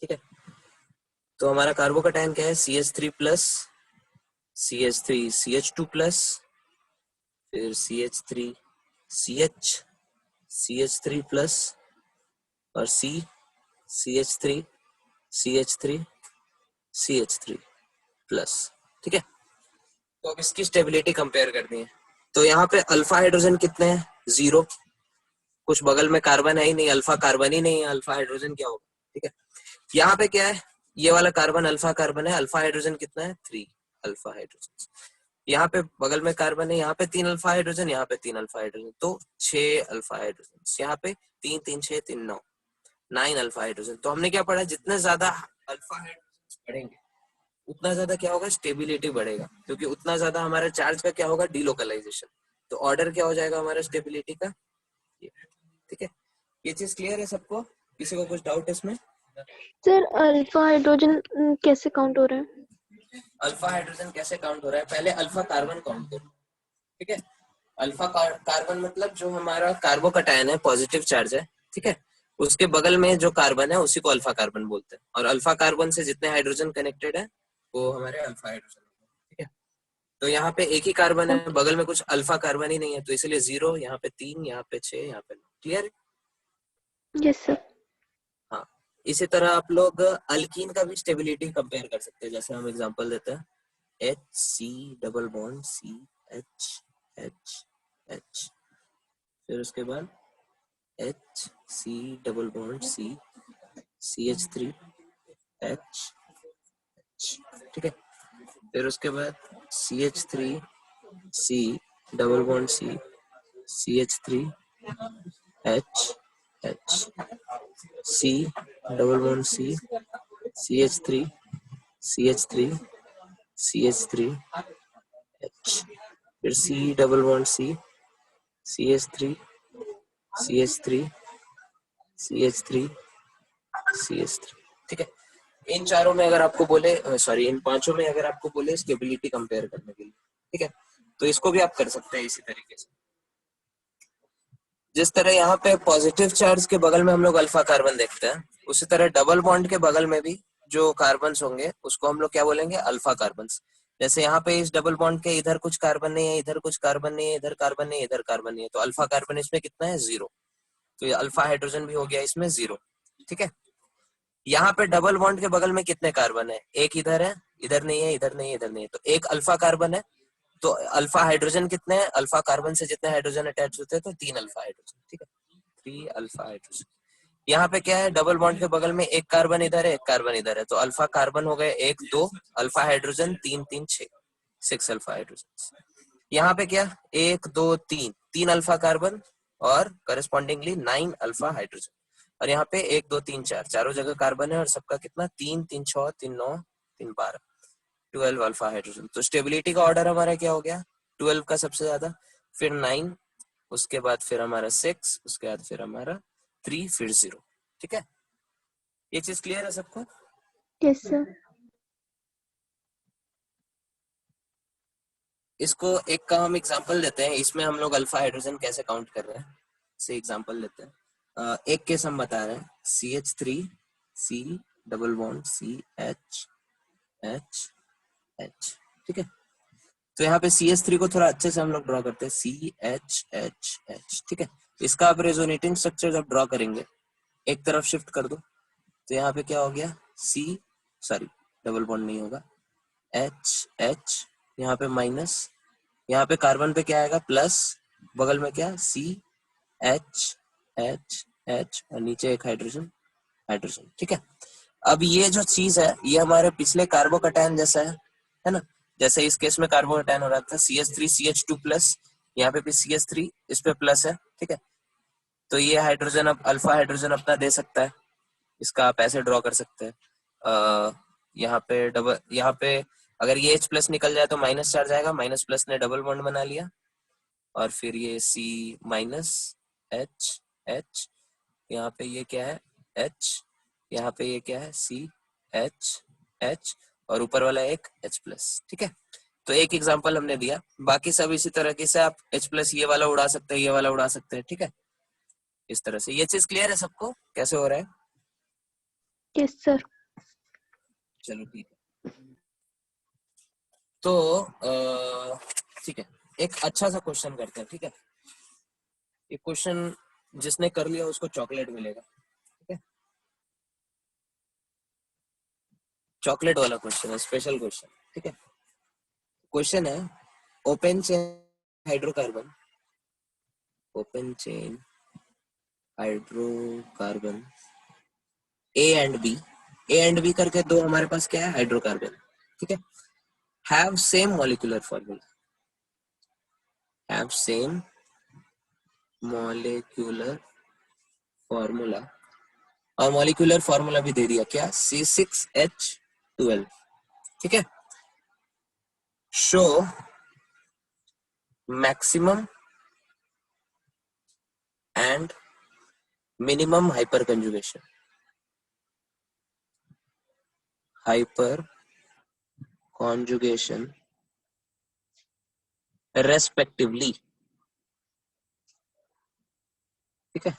ठीक है। तो हमारा कार्बोकटायन क्या है, CH3 plus, CH3 CH2 plus, फिर CH3 CH, CH3 प्लस, और CH3 CH3 CH3 प्लस, ठीक है। तो अब इसकी स्टेबिलिटी कंपेयर करनी है। तो यहाँ पे अल्फा हाइड्रोजन कितने हैं, 0, कुछ बगल में कार्बन है ही नहीं, अल्फा कार्बन ही नहीं है, अल्फा हाइड्रोजन क्या होगा, ठीक है। यहाँ पे क्या है, ये वाला कार्बन अल्फा कार्बन है, अल्फा हाइड्रोजन कितना है, 3 अल्फा हाइड्रोजन। यहाँ पे बगल में कार्बन है, यहाँ पे 3 अल्फा हाइड्रोजन, यहाँ पे 3 अल्फा हाइड्रोजन, तो 6 अल्फा हाइड्रोजन। यहाँ पे 3 3 6 3 9, 9 अल्फा हाइड्रोजन। तो हमने क्या पढ़ा, जितने ज्यादा अल्फा हाइड्रोजन बढ़ेंगे उतना ज्यादा क्या होगा, स्टेबिलिटी बढ़ेगा, क्योंकि उतना ज्यादा हमारा चार्ज का क्या होगा, डीलोकलाइजेशन। तो ऑर्डर क्या हो जाएगा हमारा स्टेबिलिटी का, ठीक है। ये चीज क्लियर है सबको, किसी को कुछ डाउट है इसमें? सर अल्फा हाइड्रोजन कैसे काउंट हो रहे हैं? अल्फा हाइड्रोजन कैसे काउंट हो रहा है, पहले अल्फा कार्बन काउंट करो, ठीक है। अल्फा कार्बन मतलब जो हमारा कार्बोकटायन है, पॉजिटिव चार्ज है, ठीक है, उसके बगल में जो कार्बन है उसी को अल्फा कार्बन बोलते हैं, और अल्फा कार्बन से जितने हाइड्रोजन कनेक्टेड है वो हमारे अल्फा हाइड्रोजन, ठीक है। तो यहाँ पे एक ही कार्बन है, ओके। बगल में कुछ अल्फा कार्बन ही नहीं है, तो इसलिए 0, यहाँ पे 3, यहाँ पे 6, यहाँ पे 9। क्लियर? Yes sir. हाँ। इसी तरह आप लोग अल्कीन का भी स्टेबिलिटी कंपेयर कर सकते हैं, जैसे हम एग्जांपल देते हैं, H C double bond C H H H, फिर उसके बाद H C double bond C C H three H H, ठीक है। फिर उसके बाद C H three C double bond C C H three H H C double bond C C H three C H three C H three H, फिर C double bond C C H three C H three C H three C H three, ठीक है। इन चारों में अगर आपको बोले, sorry, इन पांचों में अगर आपको बोले स्टेबिलिटी कंपेयर करने के लिए, ठीक है, तो इसको भी आप कर सकते हैं इसी तरीके से। जिस तरह यहाँ पे पॉजिटिव चार्ज के बगल में हम लोग अल्फा कार्बन देखते हैं, उसी तरह डबल बॉन्ड के बगल में भी जो कार्बन होंगे उसको हम लोग क्या बोलेंगे, अल्फा कार्बन। जैसे यहाँ पे इस डबल बॉन्ड के इधर कुछ कार्बन नहीं है, इधर कुछ कार्बन नहीं है, इधर कार्बन नहीं है, इधर कार्बन नहीं है, तो अल्फा कार्बन इसमें कितना है, 0। तो ये अल्फा हाइड्रोजन भी हो गया इसमें 0, ठीक है। यहाँ पे डबल बॉन्ड के बगल में कितने कार्बन है, एक इधर है, इधर नहीं है, इधर नहीं है, इधर नहीं है, तो एक अल्फा कार्बन है। तो अल्फा हाइड्रोजन कितने हैं, अल्फा कार्बन से जितने हाइड्रोजन अटैच होते हैं, तो 3 अल्फा हाइड्रोजन, ठीक है, 3 अल्फा हाइड्रोजन। यहाँ पे क्या है, डबल बॉन्ड के बगल में एक कार्बन इधर है, एक कार्बन इधर है, तो अल्फा कार्बन हो गए 1 2, अल्फा हाइड्रोजन 3 3 6, 6 अल्फा हाइड्रोजन। यहाँ पे क्या, 1 2 3, 3 अल्फा कार्बन और करस्पॉन्डिंगली 9 अल्फा हाइड्रोजन। और यहाँ पे 1 2 3 4, चारों जगह कार्बन है, और सबका कितना, 3 3 6 3 9 3 12, 12 अल्फा हाइड्रोजन। तो स्टेबिलिटी का ऑर्डर हमारा क्या हो गया, 12 का सबसे ज्यादा, फिर 9, उसके बाद फिर हमारा 6, उसके बाद फिर हमारा 3, फिर 0, ठीक है। ये चीज क्लियर है सबको? Yes sir. इसको एक का हम एग्जांपल लेते हैं, इसमें हम लोग अल्फा हाइड्रोजन कैसे काउंट कर रहे हैं, से एग्जांपल लेते हैं। एक केस हम बता रहे हैं, C H three C double bond C H H H, ठीक है। तो यहाँ पे सी एच थ्री को थोड़ा अच्छे से हम लोग ड्रॉ करते हैं, सी एच एच एच, ठीक है। इसका आप रेजोनेटिंग स्ट्रक्चर जब ड्रॉ करेंगे, एक तरफ शिफ्ट कर दो, तो यहाँ पे क्या हो गया, सी, सॉरी, डबल बॉन्ड नहीं होगा, एच एच, यहाँ पे माइनस, यहाँ पे कार्बन पे क्या आएगा, प्लस, बगल में क्या, सी एच एच एच, और नीचे एक हाइड्रोजन, हाइड्रोजन, ठीक है। अब ये जो चीज है, ये हमारे पिछले कार्बोकैटायन जैसा है ना। जैसे इस केस में कार्बोकैटायन हो रहा था C H three C H two plus, यहाँ पे भी सी एच थ्री, इस पे प्लस है, ठीक है। तो ये हाइड्रोजन अब अल्फा हाइड्रोजन अपना दे सकता है, इसका आप ऐसे ड्रॉ कर सकते हैं। यहाँ पे डबल, यहाँ पे अगर ये H प्लस निकल जाए तो माइनस चार्ज आएगा, माइनस प्लस ने डबल बॉन्ड बना लिया, और फिर ये C माइनस H H, यहाँ पे ये क्या है, H, यहाँ पे ये क्या है, C H H, और ऊपर वाला एक H प्लस, ठीक है। तो एक एग्जांपल हमने दिया, बाकी सब इसी तरह से आप H प्लस ये वाला उड़ा सकते हैं, ये वाला उड़ा सकते हैं, ठीक है। इस तरह से ये चीज क्लियर है सबको, कैसे हो रहा है? Yes sir. चलो ठीक है। तो ठीक है, एक अच्छा सा क्वेश्चन करते हैं, ठीक है। ये क्वेश्चन जिसने कर लिया उसको चॉकलेट मिलेगा, ठीक है। चॉकलेट वाला क्वेश्चन है, स्पेशल क्वेश्चन, ठीक है। क्वेश्चन है, open chain hydrocarbon, open chain hydrocarbon A and B करके दो हमारे पास क्या है, हाइड्रोकार्बन, ठीक है। Have same molecular formula, have same molecular formula, और मॉलिक्यूलर फॉर्मूला भी दे दिया क्या, C6H12, ठीक है। Show maximum and minimum hyper conjugation, hyper conjugation respectively, ठीक है,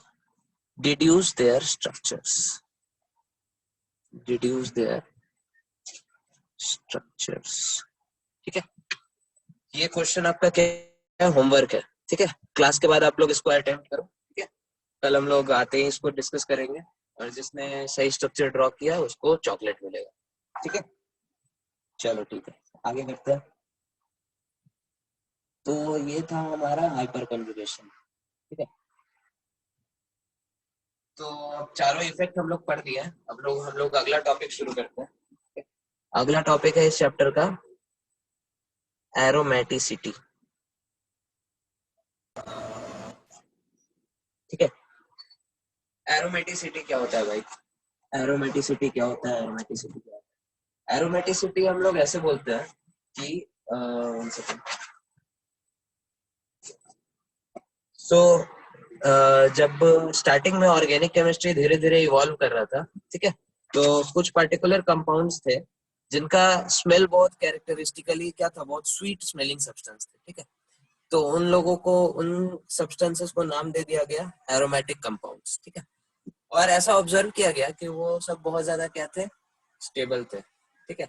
deduce their structures, deduce their structures, ठीक है। ये क्वेश्चन आपका क्या है, होमवर्क है, ठीक है। क्लास के बाद आप लोग इसको अटेम्प्ट करो, ठीक है। कल हम लोग आते ही इसको डिस्कस करेंगे, और जिसने सही स्ट्रक्चर ड्रॉ किया उसको चॉकलेट मिलेगा, ठीक है। चलो ठीक है, आगे करते हैं। तो ये था हमारा हाइपर कन्जुगेशन, ठीक है। तो चारों इफेक्ट हम लोग पढ़ दिए हैं। अब लोग हम लोग अगला टॉपिक शुरू करते हैं, ठीक है? अगला टॉपिक है इस चैप्टर का एरोमेटिसिटी, ठीक है। एरोमेटिसिटी क्या होता है भाई? एरोमेटिसिटी क्या होता है? एरोमेटिसिटी क्या होता है? एरोमेटिसिटी हम लोग ऐसे बोलते हैं कि one second. सो जब स्टार्टिंग में ऑर्गेनिक केमिस्ट्री धीरे धीरे इवॉल्व कर रहा था, ठीक है, तो कुछ पर्टिकुलर कंपाउंड्स थे जिनका स्मेल बहुत कैरेक्टरिस्टिकली क्या था, बहुत स्वीट स्मेलिंग सब्सटेंस थे, ठीक है। तो उन लोगों को, उन सब्सटेंसेस को नाम दे दिया गया एरोमेटिक कंपाउंड्स, ठीक है। और ऐसा ऑब्जर्व किया गया कि वो सब बहुत ज्यादा क्या थे, स्टेबल थे, ठीक है।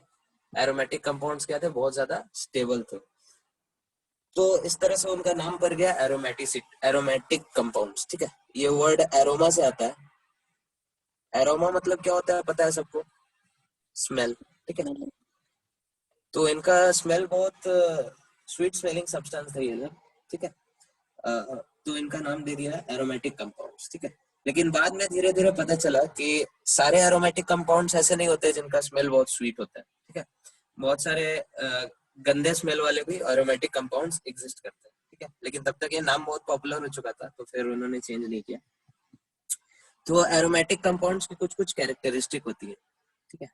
एरोमेटिक कंपाउंड्स क्या थे, बहुत ज्यादा स्टेबल थे। तो इस तरह से उनका नाम पड़ गया एरोमेटिक कंपाउंड्स, ठीक है। ये वर्ड एरोमा से आता है। एरोमा मतलब क्या होता है पता है सबको? स्मेल, ठीक है। तो इनका स्मेल बहुत स्वीट स्मेलिंग सब्सटेंस है ये लोग, ठीक है। तो इनका नाम दे दिया एरोमेटिक कंपाउंड्स, ठीक है। लेकिन बाद में धीरे धीरे पता चला कि सारे एरोमेटिक कंपाउंड्स ऐसे नहीं होते जिनका स्मेल बहुत स्वीट होता है, ठीक है। बहुत सारे गंदे स्मेल वाले भी एरोमेटिक कंपाउंड्स एग्जिस्ट करते हैं, ठीक है। लेकिन तब तक ये नाम बहुत पॉपुलर हो चुका था, तो फिर उन्होंने चेंज नहीं किया। तो एरोमेटिक कंपाउंड्स की कुछ कुछ कैरेक्टरिस्टिक होती है, ठीक है।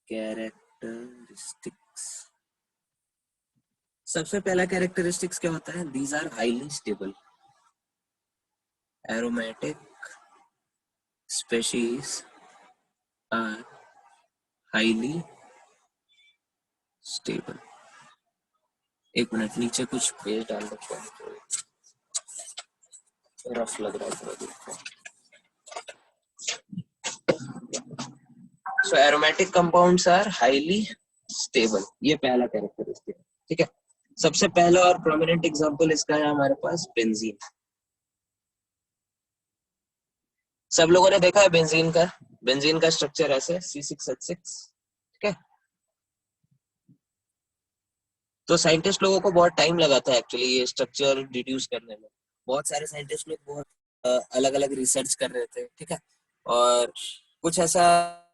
कैरेक्टरिस्टिक्स, सबसे पहला कैरेक्टरिस्टिक्स क्या होता है? These are highly stable. Aromatic species are highly stable. एक मिनट, नीचे कुछ पेज डाल रखा है, रफ लग रहा है थोड़ा, देखो। So aromatic compounds are highly stable, ये पहला कैरेक्टरिस्टिक, ठीक है। सबसे पहला और प्रोमिनेंट एग्जांपल इसका है हमारे पास बेंजीन। सब लोगों ने देखा है बेंजीन का? बेंजीन का स्ट्रक्चर ऐसे C6H6, ठीक है। तो साइंटिस्ट लोगों को बहुत टाइम लगा था एक्चुअली ये स्ट्रक्चर डिड्यूस करने में। बहुत सारे साइंटिस्ट लोग बहुत अलग अलग रिसर्च कर रहे थे, ठीक है। और कुछ ऐसा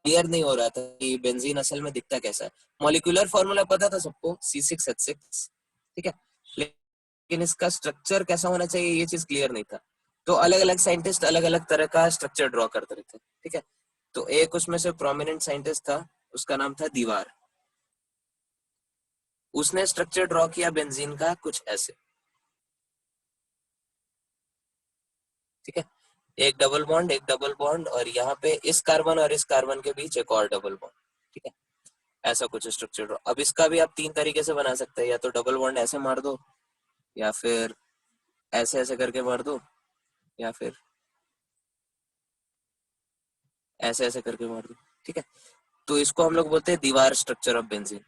क्लियर नहीं हो रहा था कि बेंजीन असल में दिखता कैसा है। मॉलिक्यूलर फॉर्मूला पता था सबको, C6H6, ठीक है। लेकिन इसका स्ट्रक्चर कैसा होना चाहिए ये चीज क्लियर नहीं था। तो अलग अलग साइंटिस्ट अलग अलग तरह का स्ट्रक्चर ड्रॉ करते थे, ठीक है। तो एक उसमें से प्रोमिनेंट साइंटिस्ट था, उसका नाम था दीवार। उसने स्ट्रक्चर ड्रॉ किया बेंजीन का कुछ ऐसे, ठीक है। एक डबल बॉन्ड, एक डबल बॉन्ड, और यहाँ पे इस कार्बन और इस कार्बन के बीच एक और डबल बॉन्ड, ठीक है। ऐसा कुछ स्ट्रक्चर ड्रॉ। अब इसका भी आप तीन तरीके से बना सकते हैं, या तो डबल बॉन्ड ऐसे मार दो, या फिर ऐसे ऐसे करके मार दो, या फिर ऐसे ऐसे करके मार दो, ठीक है। तो इसको हम लोग बोलते हैं दीवार स्ट्रक्चर ऑफ बेंजीन।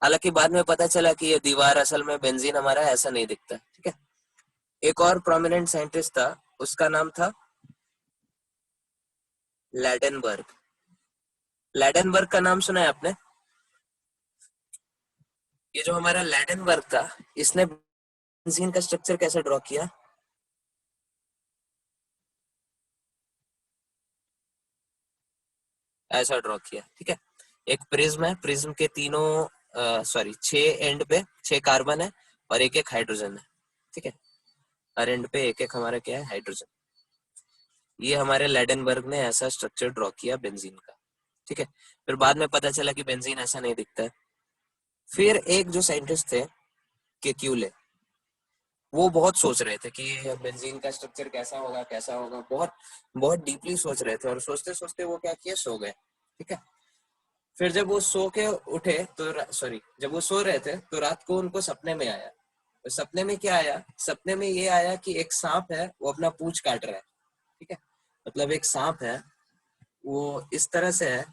हालांकि बाद में पता चला कि ये दीवार असल में बेंजीन हमारा ऐसा नहीं दिखता, ठीक है। एक और प्रोमिनेंट साइंटिस्ट था, उसका नाम था लैडेनबर्ग। लैडेनबर्ग का नाम सुना है आपने? ये जो हमारा लैडेनबर्ग था, इसने बेंजीन का स्ट्रक्चर कैसे ड्रॉ किया? ऐसा ड्रॉ किया, ठीक है। एक प्रिज्म है, प्रिज्म के तीनों सॉरी 6 एंड पे 6 कार्बन है और एक हाइड्रोजन है, ठीक है। हर एंड पे एक हमारा क्या है, हाइड्रोजन। ये हमारे लैडेनबर्ग ने ऐसा स्ट्रक्चर ड्रॉ किया बेंजीन का, ठीक है। फिर बाद में पता चला कि बेंजीन ऐसा नहीं दिखता है। फिर एक जो साइंटिस्ट थे केक्यूले, वो बहुत सोच रहे थे कि बेंजीन का स्ट्रक्चर कैसा होगा, कैसा होगा, बहुत बहुत डीपली सोच रहे थे। और सोचते सोचते वो क्या किए, सो गए, ठीक है। फिर जब वो सो के उठे तो सॉरी, जब वो सो रहे थे तो रात को उनको सपने में आया। तो सपने में क्या आया? सपने में ये आया कि एक सांप है, वो अपना पूंछ काट रहा है। ठीक है, मतलब एक सांप है, वो इस तरह से है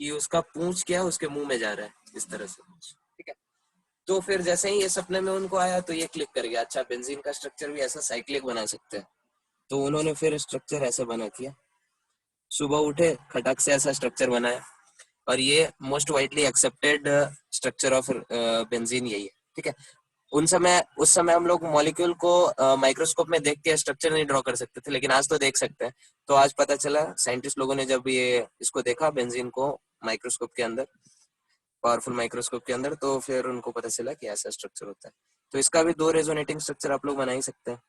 कि उसका पूंछ क्या है, उसके मुंह में जा रहा है इस तरह से। ठीक है, तो फिर जैसे ही ये सपने में उनको आया तो ये क्लिक कर गया, अच्छा बेंजीन का स्ट्रक्चर भी ऐसा साइक्लिक बना सकते हैं। तो उन्होंने फिर स्ट्रक्चर ऐसे बना किया, सुबह उठे खटक से ऐसा स्ट्रक्चर बनाया, और ये most widely accepted structure of benzene यही है। ठीक है, उस समय हम लोग मॉलिक्यूल को माइक्रोस्कोप में देख के स्ट्रक्चर नहीं ड्रॉ कर सकते थे, लेकिन आज तो देख सकते हैं। तो आज पता चला, साइंटिस्ट लोगों ने जब ये इसको देखा बेंजीन को माइक्रोस्कोप के अंदर, पावरफुल माइक्रोस्कोप के अंदर, तो फिर उनको पता चला कि ऐसा स्ट्रक्चर होता है। तो इसका भी 2 रेजोनेटिंग स्ट्रक्चर आप लोग बना ही सकते हैं,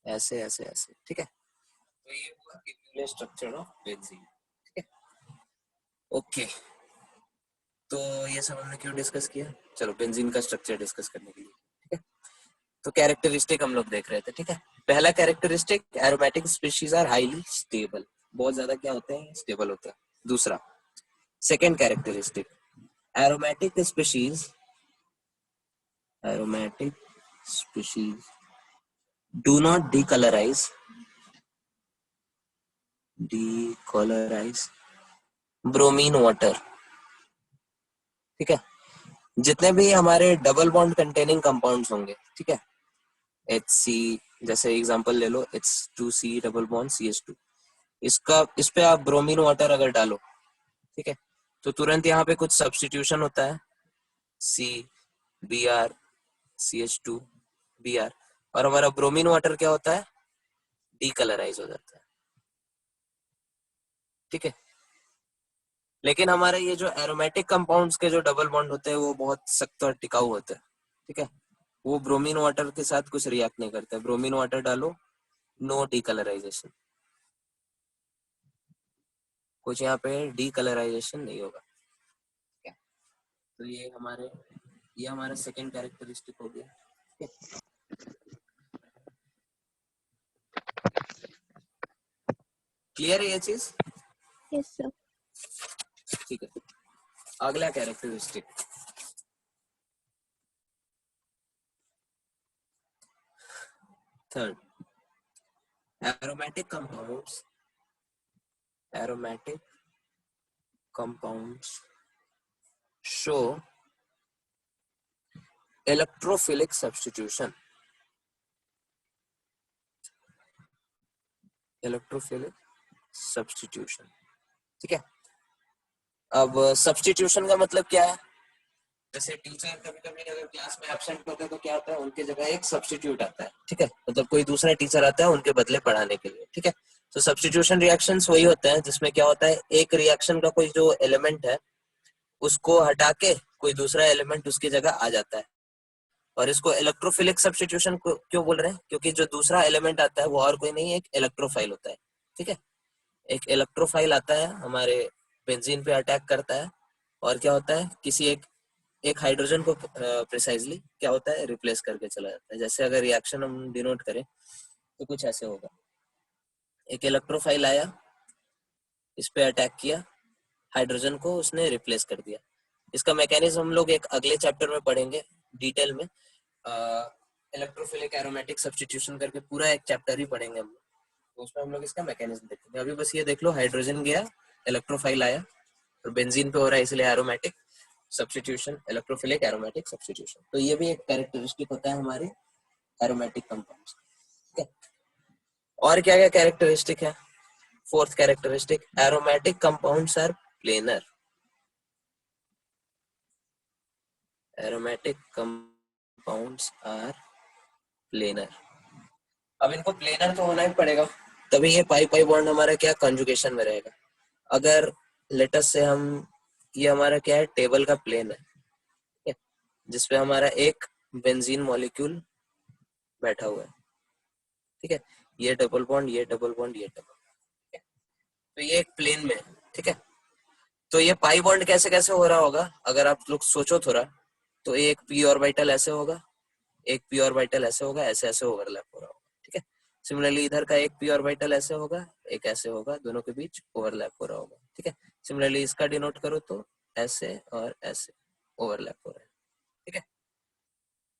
ऐसे ऐसे ऐसे। ठीक है, तो ये हुआ स्ट्रक्चर ऑफ बेंजीन। ठीक है, ओके। तो ये सब हमने क्यों डिस्कस किया? चलो बेंजीन का स्ट्रक्चर डिस्कस करने के लिए। ठीक है, तो कैरेक्टरिस्टिक हम लोग देख रहे थे। ठीक है, पहला characteristic, aromatic species are highly stable, बहुत ज्यादा क्या होते हैं, स्टेबल होते हैं। दूसरा, second characteristic, aromatic species, aromatic species do not decolourise bromine water. ठीक है, जितने भी हमारे डबल बॉन्ड कंटेनिंग कंपाउंड्स होंगे, ठीक है, HC, जैसे एग्जांपल ले लो H2C डबल बॉन्ड CH2, इसका इस पे आप ब्रोमीन वाटर अगर डालो, ठीक है, तो तुरंत यहाँ पे कुछ सब्स्टिट्यूशन होता है, CBr CH2Br, और हमारा ब्रोमीन वाटर क्या होता है, डीकलराइज हो जाता है। ठीक है, लेकिन हमारे ये जो एरोमेटिक कंपाउंड्स के जो डबल बॉन्ड होते हैं वो बहुत सख्त और टिकाऊ होते हैं। ठीक है, वो ब्रोमीन वाटर के साथ कुछ रिएक्ट नहीं करते। ब्रोमीन वाटर डालो, नो डीकलराइजेशन, कुछ यहाँ पे डीकलराइजेशन नहीं होगा। ठीक है, तो ये हमारा सेकेंड कैरेक्टरिस्टिक हो गया। क्लियर है ये चीज? Yes sir. ठीक है, अगला characteristic, third, aromatic compounds show electrophilic substitution, electrophilic substitution. ठीक है, अब सब्स्टिट्यूशन का मतलब क्या है? जैसे टीचर कभी कभी अगर क्लास में एब्सेंट होते हैं तो क्या होता है, उनकी जगह एक सब्स्टिट्यूट आता है। ठीक है, मतलब कोई दूसरा टीचर आता है उनके बदले पढ़ाने के लिए। ठीक है, तो सब्स्टिट्यूशन रिएक्शंस वही होते हैं जिसमें क्या होता है, एक रिएक्शन का कोई जो एलिमेंट है उसको हटा के कोई दूसरा एलिमेंट उसकी जगह आ जाता है। और इसको इलेक्ट्रोफिलिक सब्स्टिट्यूशन क्यों बोल रहे हैं? क्योंकि जो दूसरा एलिमेंट आता है वो और कोई नहीं, एक इलेक्ट्रोफाइल होता है। ठीक है, एक इलेक्ट्रोफाइल आता है हमारे बेंजीन पे अटैक करता है, और क्या होता है, किसी एक एक हाइड्रोजन को प्रिसाइजली क्या होता है, रिप्लेस करके चला जाता है। जैसे अगर रिएक्शन हम डिनोट करें तो कुछ ऐसे होगा, एक इलेक्ट्रोफाइल आया, इस पे अटैक किया, हाइड्रोजन को उसने रिप्लेस कर दिया। इसका मैकेनिज्म हम लोग एक अगले चैप्टर में पढ़ेंगे डिटेल में, इलेक्ट्रोफिलिक एरोमेटिक सब्स्टिट्यूशन करके पूरा एक चैप्टर ही पढ़ेंगे हम लोग, तो उसमें हम लोग इसका मैकेनिज्म देखेंगे। अभी बस ये देख लो, हाइड्रोजन गया, इलेक्ट्रोफाइल आया, और बेंजीन पे हो रहा है इसलिए aromatic substitution, electrophilic aromatic substitution. तो ये भी एक कैरेक्टरिस्टिक होता है हमारे एरोमेटिक कंपाउंड्स। ठीक है, और क्या क्या कैरेक्टरिस्टिक है? Fourth characteristic, aromatic compounds are planar, aromatic compounds are planar. अब इनको प्लेनर तो होना ही पड़ेगा, तभी ये पाई पाई बॉन्ड हमारा क्या कंजुगेशन में रहेगा। अगर लेटस से हम, ये हमारा क्या है, टेबल का प्लेन है, जिसपे हमारा एक बेंजीन मॉलिक्यूल बैठा हुआ है। ठीक है, ये डबल बॉन्ड, ये डबल बॉन्ड, ये डबल, ठीक है, तो ये एक प्लेन में है। ठीक है, तो ये पाई बॉन्ड कैसे कैसे हो रहा होगा, अगर आप लोग सोचो थोड़ा, तो एक पी ऑर्बिटल ऐसे होगा, एक पी ऑर्बिटल ऐसे होगा, ऐसे ऐसे ओवरलैप हो रहा होगा। ठीक है, सिमिलरली इधर का एक पी ऑर्बिटल ऐसे होगा, एक ऐसे होगा, दोनों के बीच ओवरलैप हो रहा होगा। ठीक है। सिमिलरली इसका डिनोट करो तो ऐसे और ऐसे ओवरलैप हो रहा है, ठीक है।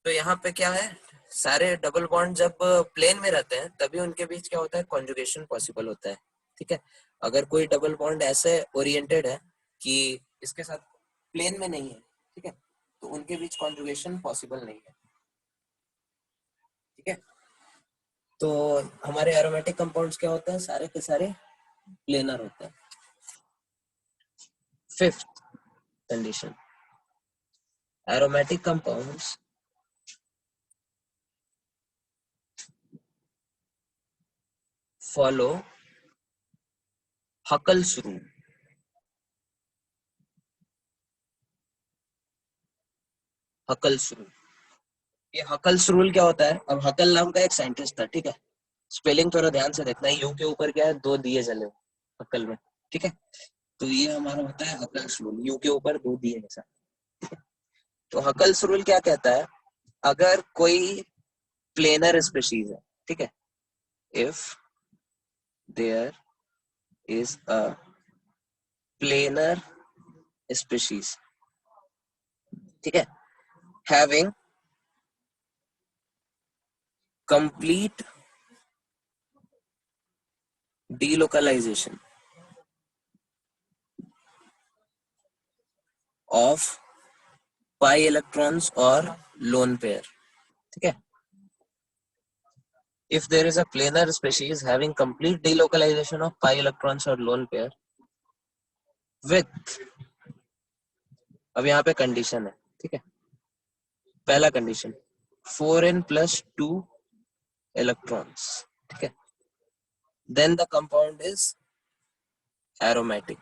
तो यहाँ पे क्या है, सारे डबल बॉन्ड जब प्लेन में रहते हैं तभी उनके बीच क्या होता है, कॉन्जुगेशन पॉसिबल होता है, ठीक है। अगर कोई डबल बॉन्ड ऐसे ओरिएंटेड है कि इसके साथ प्लेन में नहीं है, ठीक है, तो उनके बीच कॉन्जुगेशन पॉसिबल नहीं है, ठीक है। तो हमारे एरोमेटिक कंपाउंड्स क्या होते हैं, सारे के सारे प्लेनर होते हैं। Fifth condition, aromatic compounds follow Huckel's rule. Huckel's rule, ये हकल्स रूल क्या होता है, अब हकल नाम का एक साइंटिस्ट था, ठीक है। स्पेलिंग थोड़ा ध्यान से देखना है, यू के ऊपर क्या है, दो दिए जले हुए हकल में, ठीक है। तो ये हमारा होता है हकल्स रूल, यू के ऊपर दो दिए ऐसा। तो हकल्स रूल क्या कहता है, अगर कोई प्लेनर स्पीशीज है, ठीक है, if there is a planar species, ठीक है, having complete delocalization of pi electrons or lone pair, ठीक है। If there is a planar species having complete delocalization of pi electrons or lone pair with, अब यहाँ पे condition है, ठीक है। पहला कंडीशन 4n plus 2 electrons, ठीक है, then the compound is aromatic,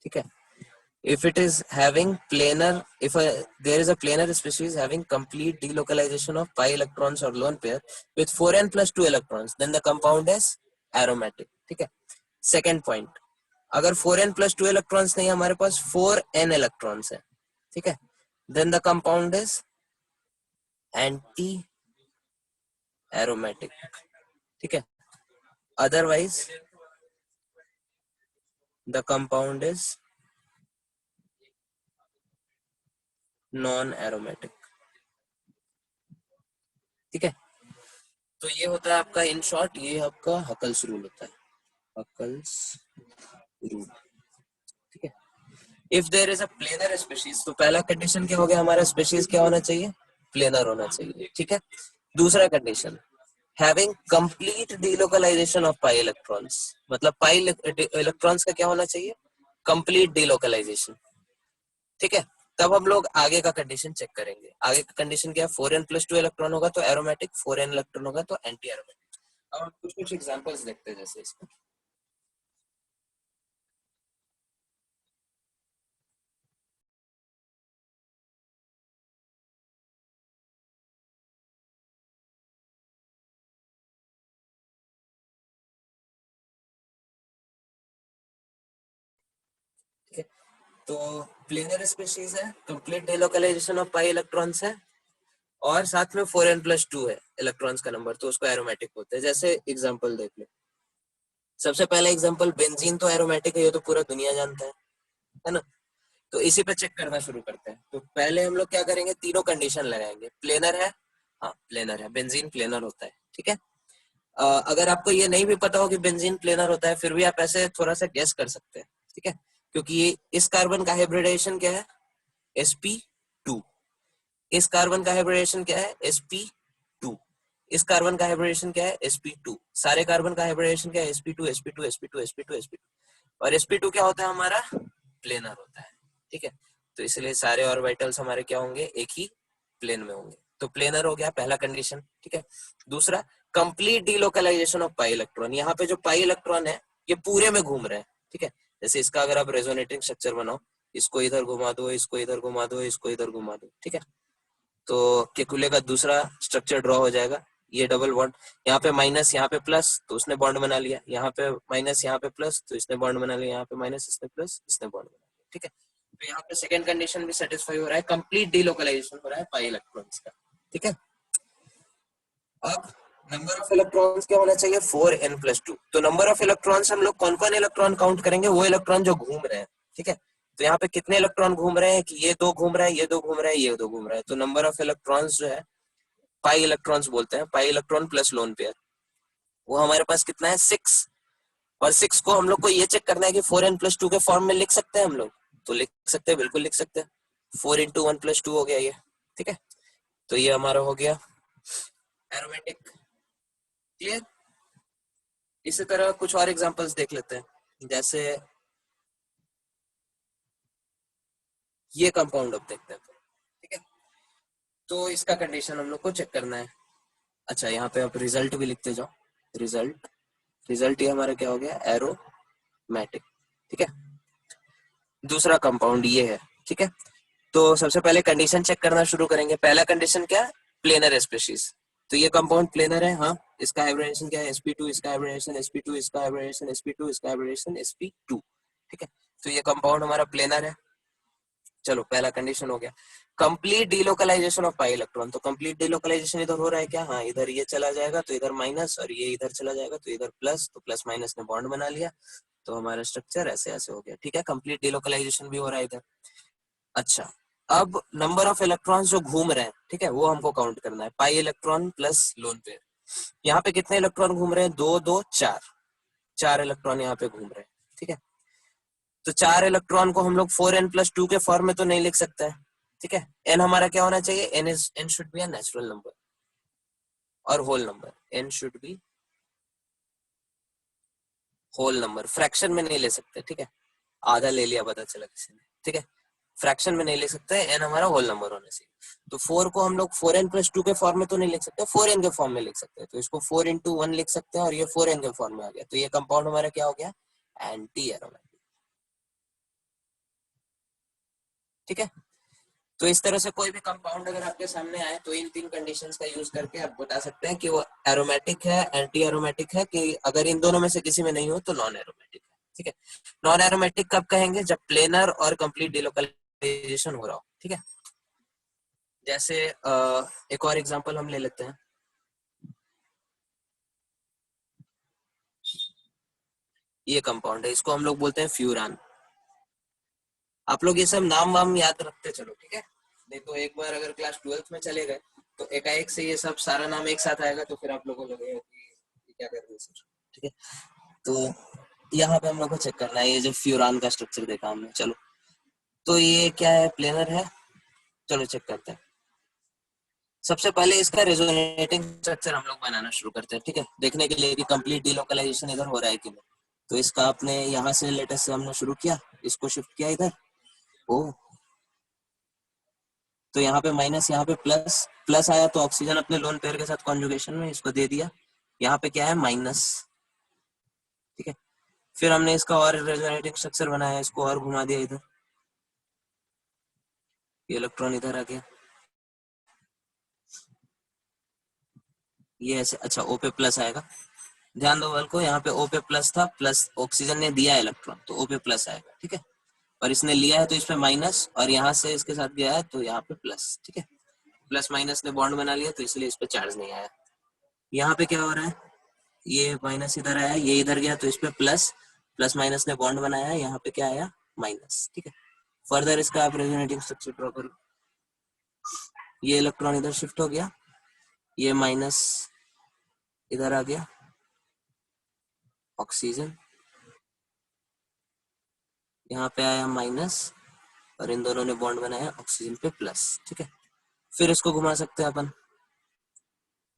ठीक है। If it is having planar, if there is a planar species having complete delocalization of pi electrons or lone pair with 4n plus 2 electrons, then the compound is aromatic, ठीक है। Second point, अगर 4n plus 2 electrons नहीं, हमारे पास 4n electrons है, ठीक है, then the compound is anti aromatic, ठीक है। otherwise the compound is non aromatic, ठीक है। तो ये होता है आपका, इन शॉर्ट ये आपका हकल्स रूल होता है, हकल्स रूल, ठीक है। If there is a planar species, तो पहला कंडीशन क्या हो गया हमारा, स्पीशीज क्या होना चाहिए, प्लेनर होना चाहिए, ठीक है। दूसरा condition, having complete delocalisation of pi electrons, मतलब पाई इलेक्ट्रॉन्स का क्या होना चाहिए, कंप्लीट डिलोकलाइजेशन, ठीक है। तब हम लोग आगे का कंडीशन चेक करेंगे। आगे का कंडीशन क्या है, 4n plus 2 इलेक्ट्रॉन होगा तो एरोमेटिक, 4n इलेक्ट्रॉन होगा तो एंटी एरोमेटिक। अब हम कुछ कुछ एग्जांपल्स देखते हैं जैसे इसका, ठीक है। तो प्लेनर स्पीशीज है, complete delocalisation of pi electrons है, और साथ में 4n plus 2 है इलेक्ट्रॉन्स का नंबर, तो उसको एरोमेटिक बोलते हैं। जैसे एग्जांपल देख लो, सबसे पहला एग्जांपल बेंजीन तो एरोमेटिक है, ये तो पूरा दुनिया जानता है ना। तो इसी पे चेक करना शुरू करते हैं। तो पहले हम लोग क्या करेंगे, तीनों कंडीशन लगाएंगे। प्लेनर है, हाँ प्लेनर है, बेंजीन प्लेनर होता है, ठीक है। अगर आपको ये नहीं भी पता हो कि बेंजीन प्लेनर होता है, फिर भी आप ऐसे थोड़ा सा गेस कर सकते हैं, ठीक है, क्योंकि ये इस कार्बन का हाइब्रिडाइजेशन क्या है, sp2, इस कार्बन का हाइब्रिडेशन क्या है, sp2, इस कार्बन का हाइब्रिडेशन क्या है, sp2, सारे कार्बन का हाइब्रिडेशन क्या है, sp2 sp2 sp2 sp2 sp2, और sp2 क्या होता है हमारा, प्लेनर होता है, ठीक है। तो इसलिए सारे ऑर्बिटल्स हमारे क्या होंगे, एक ही प्लेन में होंगे। तो प्लेनर हो गया पहला कंडीशन, ठीक है। दूसरा, complete delocalisation of pi electron, यहाँ पे जो पाई इलेक्ट्रॉन है ये पूरे में घूम रहे हैं, ठीक है। जैसे इसका अगर आप रेजोनेटिंग स्ट्रक्चर बनाओ, इसको इधर घुमा दो, इसको इधर घुमा दो, इसको इधर घुमा दो, ठीक है, तो केकुले का दूसरा स्ट्रक्चर ड्रॉ हो जाएगा। ये डबल बॉन्ड, यहाँ पे माइनस, यहाँ पे प्लस, तो उसने बॉन्ड बना लिया, यहाँ पे माइनस, यहाँ पे प्लस, तो इसने बॉन्ड बना लिया, यहाँ पे माइनस, इसने प्लस, इसने बॉन्ड बना लिया, ठीक है। तो यहाँ पे सेकंड कंडीशन भी सेटिस्फाई हो रहा है, कंप्लीट डिलोकलाइजेशन हो रहा है पाई इलेक्ट्रॉन्स का, ठीक है। अब नंबर ऑफ इलेक्ट्रॉन्स क्या होना चाहिए 4n+2। तो नंबर ऑफ इलेक्ट्रॉन्स हम लोग कौन कौन इलेक्ट्रॉन काउंट करेंगे, वो इलेक्ट्रॉन जो घूम रहे हैं, ठीक है। तो यहाँ पे कितने इलेक्ट्रॉन घूम रहे हैं कि ये दो घूम रहा है, ये दो घूम रहा है, ये दो घूम रहा है। तो नंबर ऑफ इलेक्ट्रॉन्स जो है पाई इलेक्ट्रॉन्स बोलते हैं, pi electron plus lone pair, वो हमारे पास कितना है 6। और 6 को हम लोग को ये चेक करना है कि 4n+2 के फॉर्म में लिख सकते हैं हम लोग। तो लिख सकते हैं, बिल्कुल लिख सकते हैं। 4 × 1 + 2 हो गया ये, ठीक है। तो ये हमारा हो गया एरोमेटिक। क्लियर। इसी तरह कुछ और एग्जांपल्स देख लेते हैं, जैसे ये कंपाउंड अब देखते हैं, ठीक है। तो इसका कंडीशन हम लोग को चेक करना है। अच्छा, यहाँ पे आप रिजल्ट भी लिखते जाओ। रिजल्ट, रिजल्ट ये हमारा क्या हो गया, एरोमेटिक, ठीक है। दूसरा कंपाउंड ये है, ठीक है। तो सबसे पहले कंडीशन चेक करना शुरू करेंगे। पहला कंडीशन क्या है, प्लेनर स्पेशीज। तो ये कंपाउंड प्लेनर है, हाँ। इसका हाइब्रिडेशन क्या है, sp2, इसका हाइब्रिडेशन sp2, इसका हाइब्रिडेशन sp2, इसका हाइब्रिडेशन sp2, ठीक है। तो ये कंपाउंड हमारा प्लेनर है। चलो, पहला कंडीशन हो गया। Complete delocalisation of pi electron. तो कंप्लीट डीलोकलाइजेशन इधर हो रहा है क्या, हाँ। इधर ये चला जाएगा तो इधर माइनस, और ये इधर चला जाएगा तो इधर प्लस। तो प्लस माइनस ने बॉन्ड बना लिया, तो हमारा स्ट्रक्चर ऐसे ऐसे हो गया, ठीक है। कंप्लीट डीलोकलाइजेशन भी हो रहा है इधर। अच्छा, अब नंबर ऑफ इलेक्ट्रॉन्स जो घूम रहे हैं, ठीक है, वो हमको काउंट करना है। Pi electron plus lone pair. यहाँ पे कितने इलेक्ट्रॉन घूम रहे हैं, 2 2 4, 4 इलेक्ट्रॉन यहाँ पे घूम रहे हैं, ठीक है। तो 4 इलेक्ट्रॉन को हम लोग 4n+2 के फॉर्म में तो नहीं लिख सकते हैं, ठीक है। n हमारा क्या होना चाहिए, n should be a natural number और whole number. n should be whole number, fraction में नहीं ले सकते, ठीक है। आधा ले लिया पता चला किसी ने, ठीक है। फ्रैक्शन में नहीं ले सकते, n हमारा होल नंबर होने से। तो 4 को हम लोग 4n+2 के फॉर्म में तो नहीं लिख सकते, 4n के फॉर्म में लिख सकते हैं। तो इसको 4 × 1 लिख सकते हैं, और ये 4n के फॉर्म में आ गया। तो ये कंपाउंड हमारा क्या हो गया, एंटी एरोमेटिक, ठीक है। तो इस तरह से कोई भी कंपाउंड अगर आपके सामने आए तो इन 3 कंडीशंस का यूज करके आप बता सकते हैं कि वो एरोमेटिक है, एंटी एरोमेटिक है, कि अगर इन दोनों में से किसी में नहीं हो तो नॉन एरोमेटिक है, ठीक है। नॉन एरोमेटिक कब कहेंगे, जब प्लेनर और कंप्लीट डिलोकलाइजेशन हो रहा हो, ठीक है। जैसे एक और एग्जांपल हम ले लेते हैं। ये कंपाउंड है, इसको हम लोग बोलते हैं फ्यूरान। आप लोग ये सब नाम वाम याद रखते चलो, ठीक है। नहीं तो एक बार अगर क्लास 12th में चले गए तो एकाएक से ये सब सारा नाम एक साथ आएगा, तो फिर आप लोगों को लगेगा कि ये क्या कर रहे हैं सर, ठीक है। तो यहाँ पे हम लोग को चेक करना है, ये जो फ्यूरान का स्ट्रक्चर देखा हमने, चलो। तो ये क्या है, प्लेनर है। चलो चेक करते हैं। सबसे पहले इसका रेजोनेटिंग स्ट्रक्चर हम लोग बनाना शुरू करते हैं, ठीक है, देखने के लिए कि कंप्लीट डिलोकलाइजेशन इधर हो रहा है कि नहीं। तो इसका आपने यहाँ से लेटेस्ट से हमने शुरू किया, इसको शिफ्ट किया इधर। ओ, तो यहाँ पे माइनस, यहाँ पे प्लस, प्लस आया तो ऑक्सीजन अपने लोन पेयर के साथ कॉन्जुगेशन में इसको दे दिया। यहाँ पे क्या है, माइनस, ठीक है। फिर हमने इसका और रेजोनेटिंग स्ट्रक्चर बनाया, इसको और घुमा दिया इधर, ये इलेक्ट्रॉन इधर आ गया, ये ऐसे। अच्छा, ओ पे प्लस आएगा, ध्यान दो बल को, यहाँ पे ओ पे प्लस था, प्लस ऑक्सीजन ने दिया इलेक्ट्रॉन तो ओ पे प्लस आएगा, ठीक है। और इसने लिया है तो इस पे माइनस, और यहाँ से इसके साथ गया है तो यहाँ पे प्लस, ठीक है। प्लस माइनस ने बॉन्ड बना लिया तो इसलिए इस पे चार्ज नहीं आया। यहाँ पे क्या हो रहा है, ये माइनस इधर आया, ये इधर गया तो इस पे प्लस, प्लस माइनस ने बॉन्ड बनाया, यहाँ पे क्या आया, माइनस, ठीक है। फर्दर इसका आप रेजोनेटिंग स्ट्रक्चर ड्रॉ करो। ये इलेक्ट्रॉन इधर शिफ्ट हो गया, ये माइनस इधर आ गया, ऑक्सीजन यहाँ पे आया माइनस, और इन दोनों ने बॉन्ड बनाया ऑक्सीजन पे प्लस, ठीक है। फिर इसको घुमा सकते हैं अपन,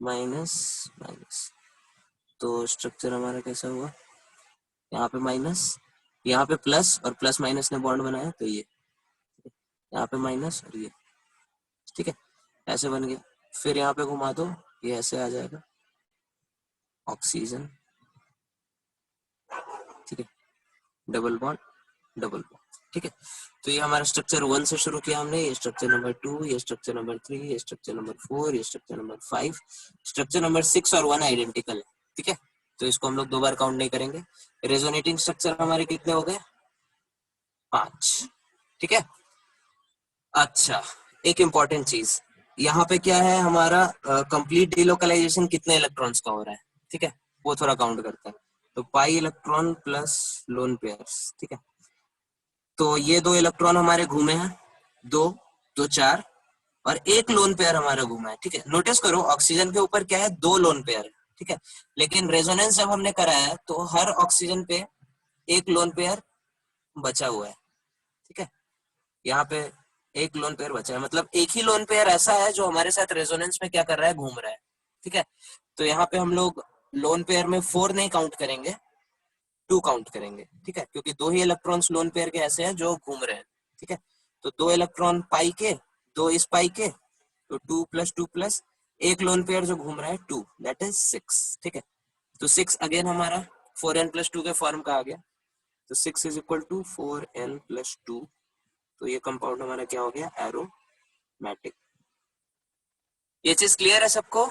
माइनस माइनस। तो स्ट्रक्चर हमारा कैसा हुआ, यहाँ पे माइनस, यहाँ पे प्लस, और प्लस माइनस ने बॉन्ड बनाया तो ये, यहाँ पे माइनस और ये, ठीक है। ऐसे बन गया। फिर यहाँ पे घुमा दो, ये ऐसे आ जाएगा, ऑक्सीजन, ठीक है, डबल बॉन्ड, डबल बॉन्ड, ठीक है। तो ये हमारा स्ट्रक्चर 1 से शुरू किया हमने, ये स्ट्रक्चर नंबर 2, ये स्ट्रक्चर नंबर 3, ये स्ट्रक्चर नंबर 4, ये स्ट्रक्चर नंबर 5, स्ट्रक्चर नंबर 6 और 1 आइडेंटिकल है, ठीक है। तो इसको हम लोग 2 बार काउंट नहीं करेंगे। रेजोनेटिंग स्ट्रक्चर हमारे कितने हो गए, 5, ठीक है। अच्छा, एक इंपॉर्टेंट चीज, यहाँ पे क्या है हमारा कंप्लीट डिलोकलाइजेशन कितने इलेक्ट्रॉन्स का हो रहा है, ठीक है, वो थोड़ा काउंट करता है। तो pi electron plus lone pairs, ठीक है। तो ये 2 इलेक्ट्रॉन हमारे घूमे हैं, दो, तो 4, और एक लोन पेयर हमारा घूमा है, ठीक है। नोटिस करो ऑक्सीजन के ऊपर क्या है, 2 लोन पेयर है, ठीक है। लेकिन रेजोनेंस जब हमने कराया है तो हर ऑक्सीजन पे एक लोन पेयर बचा हुआ है, ठीक है। यहाँ पे एक लोन पेयर बचा है, मतलब एक ही लोन पेयर ऐसा है जो हमारे साथ रेजोनेंस में क्या कर रहा है, घूम रहा है, ठीक है। तो यहाँ पे हम लोग लोन पेयर में 4 नहीं काउंट करेंगे, 2 काउंट करेंगे, ठीक है, क्योंकि 2 ही इलेक्ट्रॉन्स लोन पेयर के ऐसे हैं जो घूम रहे हैं, ठीक है। तो 2 इलेक्ट्रॉन पाई के, 2 इस पाई के, तो 2 + 2 + एक लोन पेयर जो घूम रहा है 2, दैट इज 6, ठीक है। तो 6 अगेन हमारा 4n+2 के फॉर्म का आ गया। तो 6 इज इक्वल टू 4n+2। तो ये कंपाउंड हमारा क्या हो गया, एरोमेटिक। ये चीज क्लियर है सबको?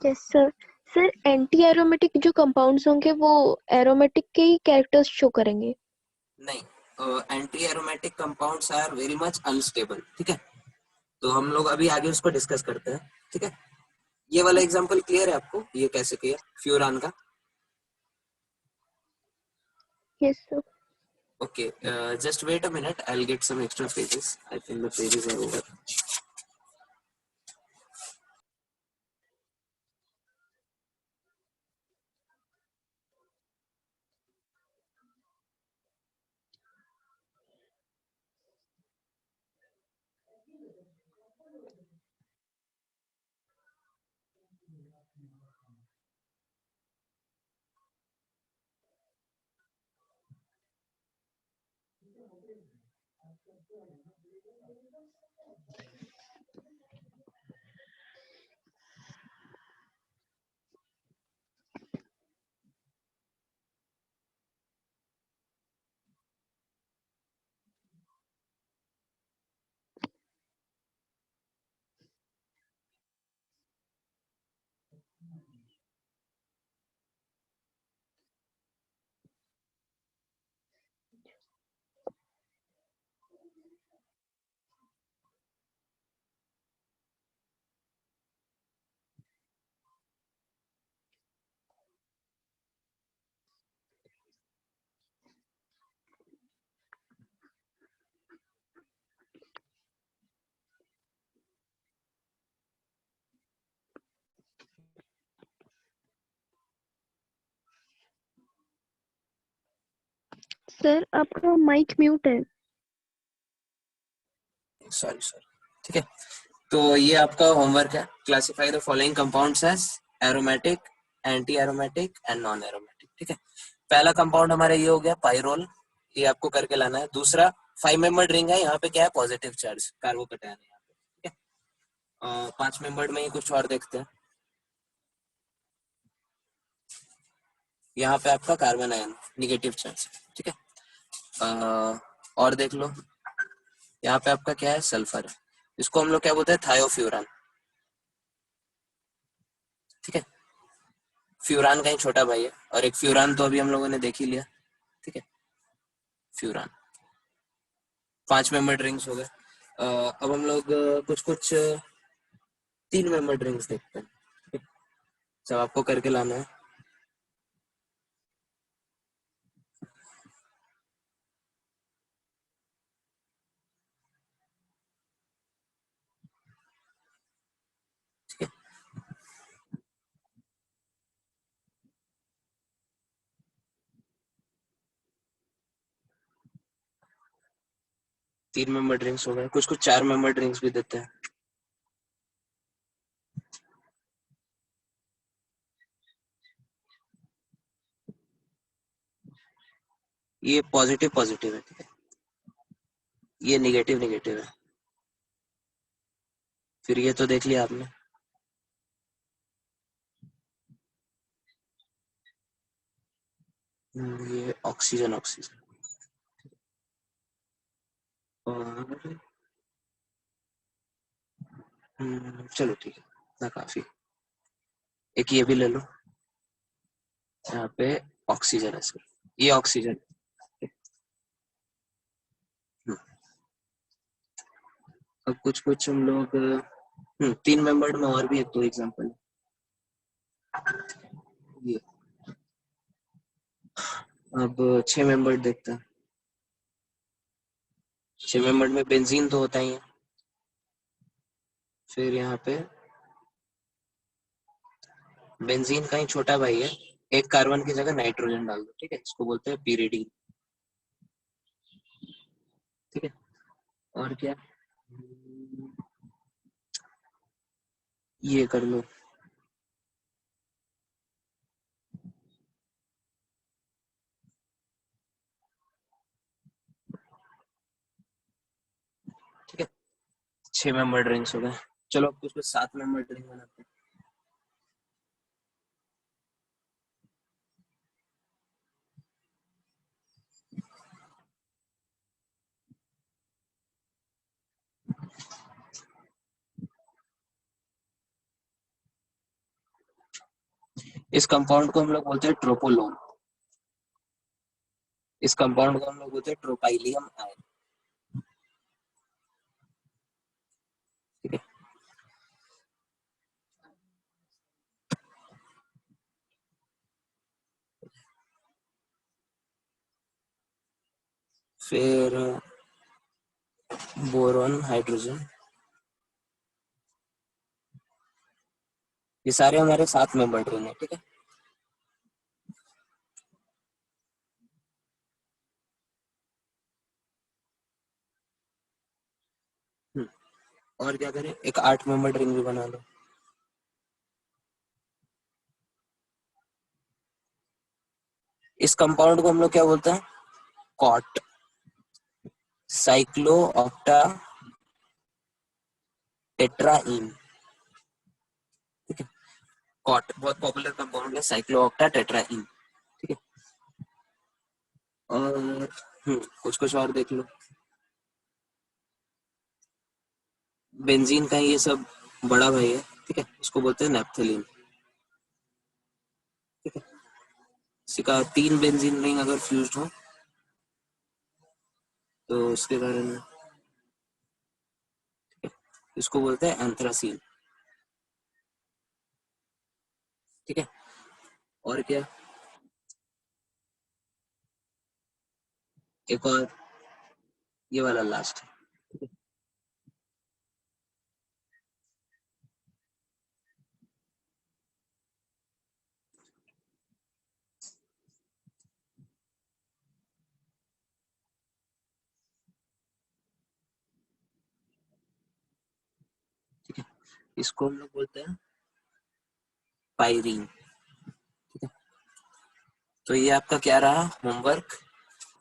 Yes sir. Sir anti aromatic जो कंपाउंड्स होंगे वो एरोमेटिक के ही कैरेक्टर्स शो करेंगे? नहीं, anti aromatic compounds are very much unstable, ठीक है। तो हम लोग अभी आगे उसको डिस्कस करते हैं, ठीक है। ये वाला एग्जांपल क्लियर है आपको, ये कैसे किया फ्यूरान का? Yes sir. Okay, just wait a minute, I will get some extra pages, I think the pages are over. Sir आपका माइक म्यूट है। सॉरी सॉरी, ठीक है। तो ये आपका होमवर्क है, classify the following compounds as aromatic, anti aromatic and non aromatic, ठीक है। पहला कंपाउंड हमारा ये हो गया पाइरोल, ये आपको करके लाना है। दूसरा 5 मेंबर्ड रिंग है, यहाँ पे क्या है, पॉजिटिव चार्ज कार्बोकैटायन है यहाँ पे, ठीक है। 5 मेंबर्ड में ही कुछ और देखते हैं। यहाँ पे आपका कार्बन आयन निगेटिव चार्ज, ठीक है। और देख लो, यहाँ पे आपका क्या है, सल्फर है, इसको हम लोग क्या बोलते हैं, थायोफ्यूरान, ठीक है। फ्यूरान का ही छोटा भाई है, और एक फ्यूरान तो अभी हम लोगों ने देख ही लिया, ठीक है। फ्यूरान 5 मेंबर ड्रिंक्स हो गए। अब हम लोग कुछ कुछ 3 मेंबर ड्रिंक्स देखते हैं, ठीक है? सब आपको करके लाना है। ठीक है, 3 मेंबर ड्रिंक्स हो गए, कुछ कुछ 4 मेंबर ड्रिंक्स भी देते हैं। ये पॉजिटिव पॉजिटिव है, ठीक है। ये निगेटिव निगेटिव है। फिर ये तो देख लिया आपने। ये ऑक्सीजन ऑक्सीजन, और चलो ठीक है, इतना काफी। एक ये भी ले लो, यहाँ पे ऑक्सीजन है सर, ये ऑक्सीजन। अब कुछ हम लोग 3 मेंबर्ड में और भी एक दो एग्जांपल ये। अब 6 मेंबर्ड देखते हैं। 6 मेंबर्ड में बेंजीन तो होता ही है, फिर यहाँ पे बेंजीन का ही छोटा भाई है, एक कार्बन की जगह नाइट्रोजन डाल दो, ठीक है, इसको बोलते हैं पीरिडीन, ठीक है। और क्या, ये कर लो। ठीक है, 6 मेंबर ड्रिंक्स हो गए। चलो अब कुछ 7 मेंबर ड्रिंक बनाते हैं। इस कंपाउंड को हम लोग बोलते हैं ट्रोपोलोन, इस कंपाउंड को हम लोग बोलते हैं ट्रोपाइलियम आयन, ठीक है। फिर बोरॉन, हाइड्रोजन, ये सारे हमारे 7 मेंबर ड्रिंक है, ठीक है। और क्या करें, एक 8 मेंबर ड्रिंक भी बना लो। इस कंपाउंड को हम लोग क्या बोलते हैं, कॉट, साइक्लो ऑक्टा टेट्राइन, ठीक है। कॉट बहुत पॉपुलर कंपाउंड है, साइक्लो ऑक्टा टेट्राइन, ठीक है। और कुछ और देख लो। बेंजीन का ये सब बड़ा भाई है, ठीक है, इसको बोलते हैं नैप्थेलीन, ठीक है। इसी का 3 बेंजीन रिंग अगर फ्यूज्ड हो तो उसके कारण इसको बोलते हैं एंथ्रासीन, ठीक है। और क्या, एक और ये वाला लास्ट है, ठीक है। इसको हम लोग बोलते हैं पायरीन, ठीक है। तो ये आपका क्या रहा होमवर्क,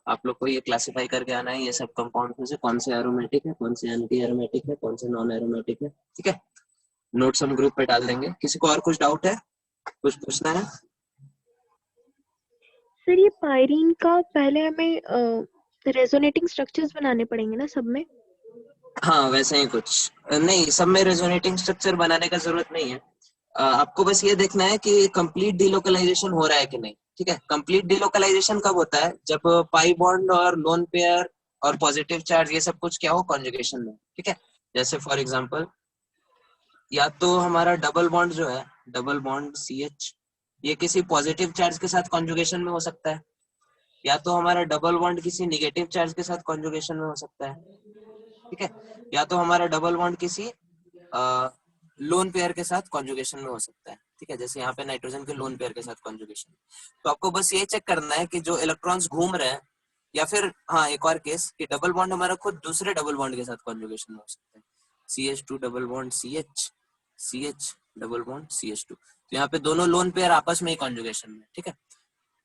आप लोग को ये क्लासिफाई करके आना है ये सब कंपाउंड में से कौन से एरोमेटिक है, कौन से एंटी एरोमेटिक है, कौन से नॉन एरोमेटिक है, ठीक है। नोट्स हम ग्रुप पे डाल देंगे। किसी को और कुछ डाउट है, कुछ पूछना है? सर ये पायरीन का पहले हमें रेजोनेटिंग स्ट्रक्चर्स बनाने पड़ेंगे ना सब में? हाँ वैसे ही कुछ नहीं, सब में रेजोनेटिंग स्ट्रक्चर बनाने का जरूरत नहीं है। आपको बस ये देखना है कि कंप्लीट डिलोकलाइजेशन हो रहा है कि नहीं, ठीक है। कंप्लीट डिलोकलाइजेशन कब होता है, जब पाई बॉन्ड और लोन पेयर और पॉजिटिव चार्ज ये सब कुछ क्या हो कॉन्जुगेशन में, ठीक है। जैसे फॉर एग्जांपल या तो हमारा डबल बॉन्ड जो है, डबल बॉन्ड CH, ये किसी पॉजिटिव चार्ज के साथ कॉन्जुगेशन में हो सकता है, या तो हमारा डबल बॉन्ड किसी निगेटिव चार्ज के साथ कॉन्जुगेशन में हो सकता है, ठीक है। या तो हमारा डबल बॉन्ड किसी लोन पेयर के साथ कॉन्जुगेशन में हो सकता है, ठीक है। जैसे यहाँ पे नाइट्रोजन के लोन पेयर के साथ कॉन्जुगेशन। तो आपको बस ये चेक करना है कि जो इलेक्ट्रॉन्स घूम रहे हैं, या फिर हाँ एक और केस कि डबल बॉन्ड हमारा खुद दूसरे डबल बॉन्ड के साथ कॉन्जुगेशन में हो सकता है, CH2 double bond CH, CH double bond CH2, तो यहाँ पे दोनों लोन पेयर आपस में ही कॉन्जुगेशन में, ठीक है।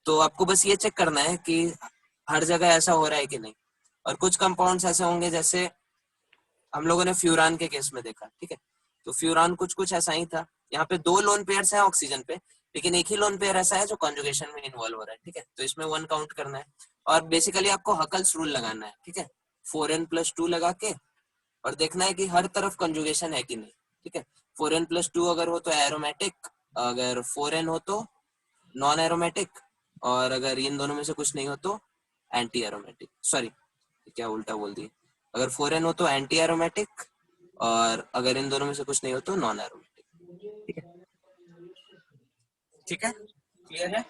तो आपको बस ये चेक करना है कि हर जगह ऐसा हो रहा है कि नहीं। और कुछ कंपाउंड्स ऐसे होंगे, जैसे हम लोगों ने फ्यूरान के केस में देखा, ठीक है। तो फ्यूरान कुछ ऐसा ही था, यहाँ पे 2 लोन पेयर्स हैं ऑक्सीजन पे, लेकिन एक ही लोन पेयर ऐसा है जो कॉन्जुगेशन में इन्वॉल्व हो रहा है, ठीक है। तो इसमें 1 काउंट करना है। और बेसिकली आपको हकल्स रूल लगाना है, ठीक है, 4n+2 लगा के, और देखना है कि हर तरफ कंजुगेशन है कि नहीं, ठीक है। 4n+2 अगर हो तो एरोमेटिक, अगर 4n हो तो नॉन एरोमेटिक, और अगर इन दोनों में से कुछ नहीं हो तो एंटी एरोमेटिक, सॉरी क्या उल्टा बोल दिया, अगर 4n हो तो एंटी एरोमेटिक, और अगर इन दोनों में से कुछ नहीं हो तो नॉन एरोमेटिक। ठीक है, ठीक है, क्लियर है?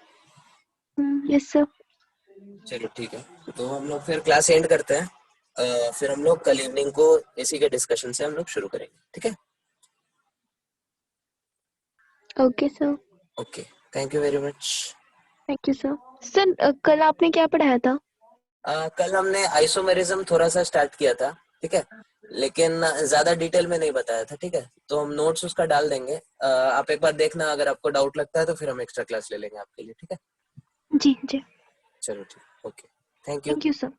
Yes sir. चलो ठीक है, तो हम लोग फिर क्लास एंड करते हैं। फिर हम लोग कल इवनिंग को इसी के डिस्कशन से हम लोग शुरू करेंगे, ठीक है? Okay sir. Okay, thank you very much. Thank you sir. Sir कल आपने क्या पढ़ाया था? कल हमने आइसोमेरिज्म थोड़ा सा स्टार्ट किया था, ठीक है, लेकिन ज्यादा डिटेल में नहीं बताया था, ठीक है, तो हम नोट्स उसका डाल देंगे। आप एक बार देखना, अगर आपको डाउट लगता है तो फिर हम एक्स्ट्रा क्लास ले लेंगे आपके लिए, ठीक है? जी जी। चलो ठीक, okay, thank you. Thank you sir.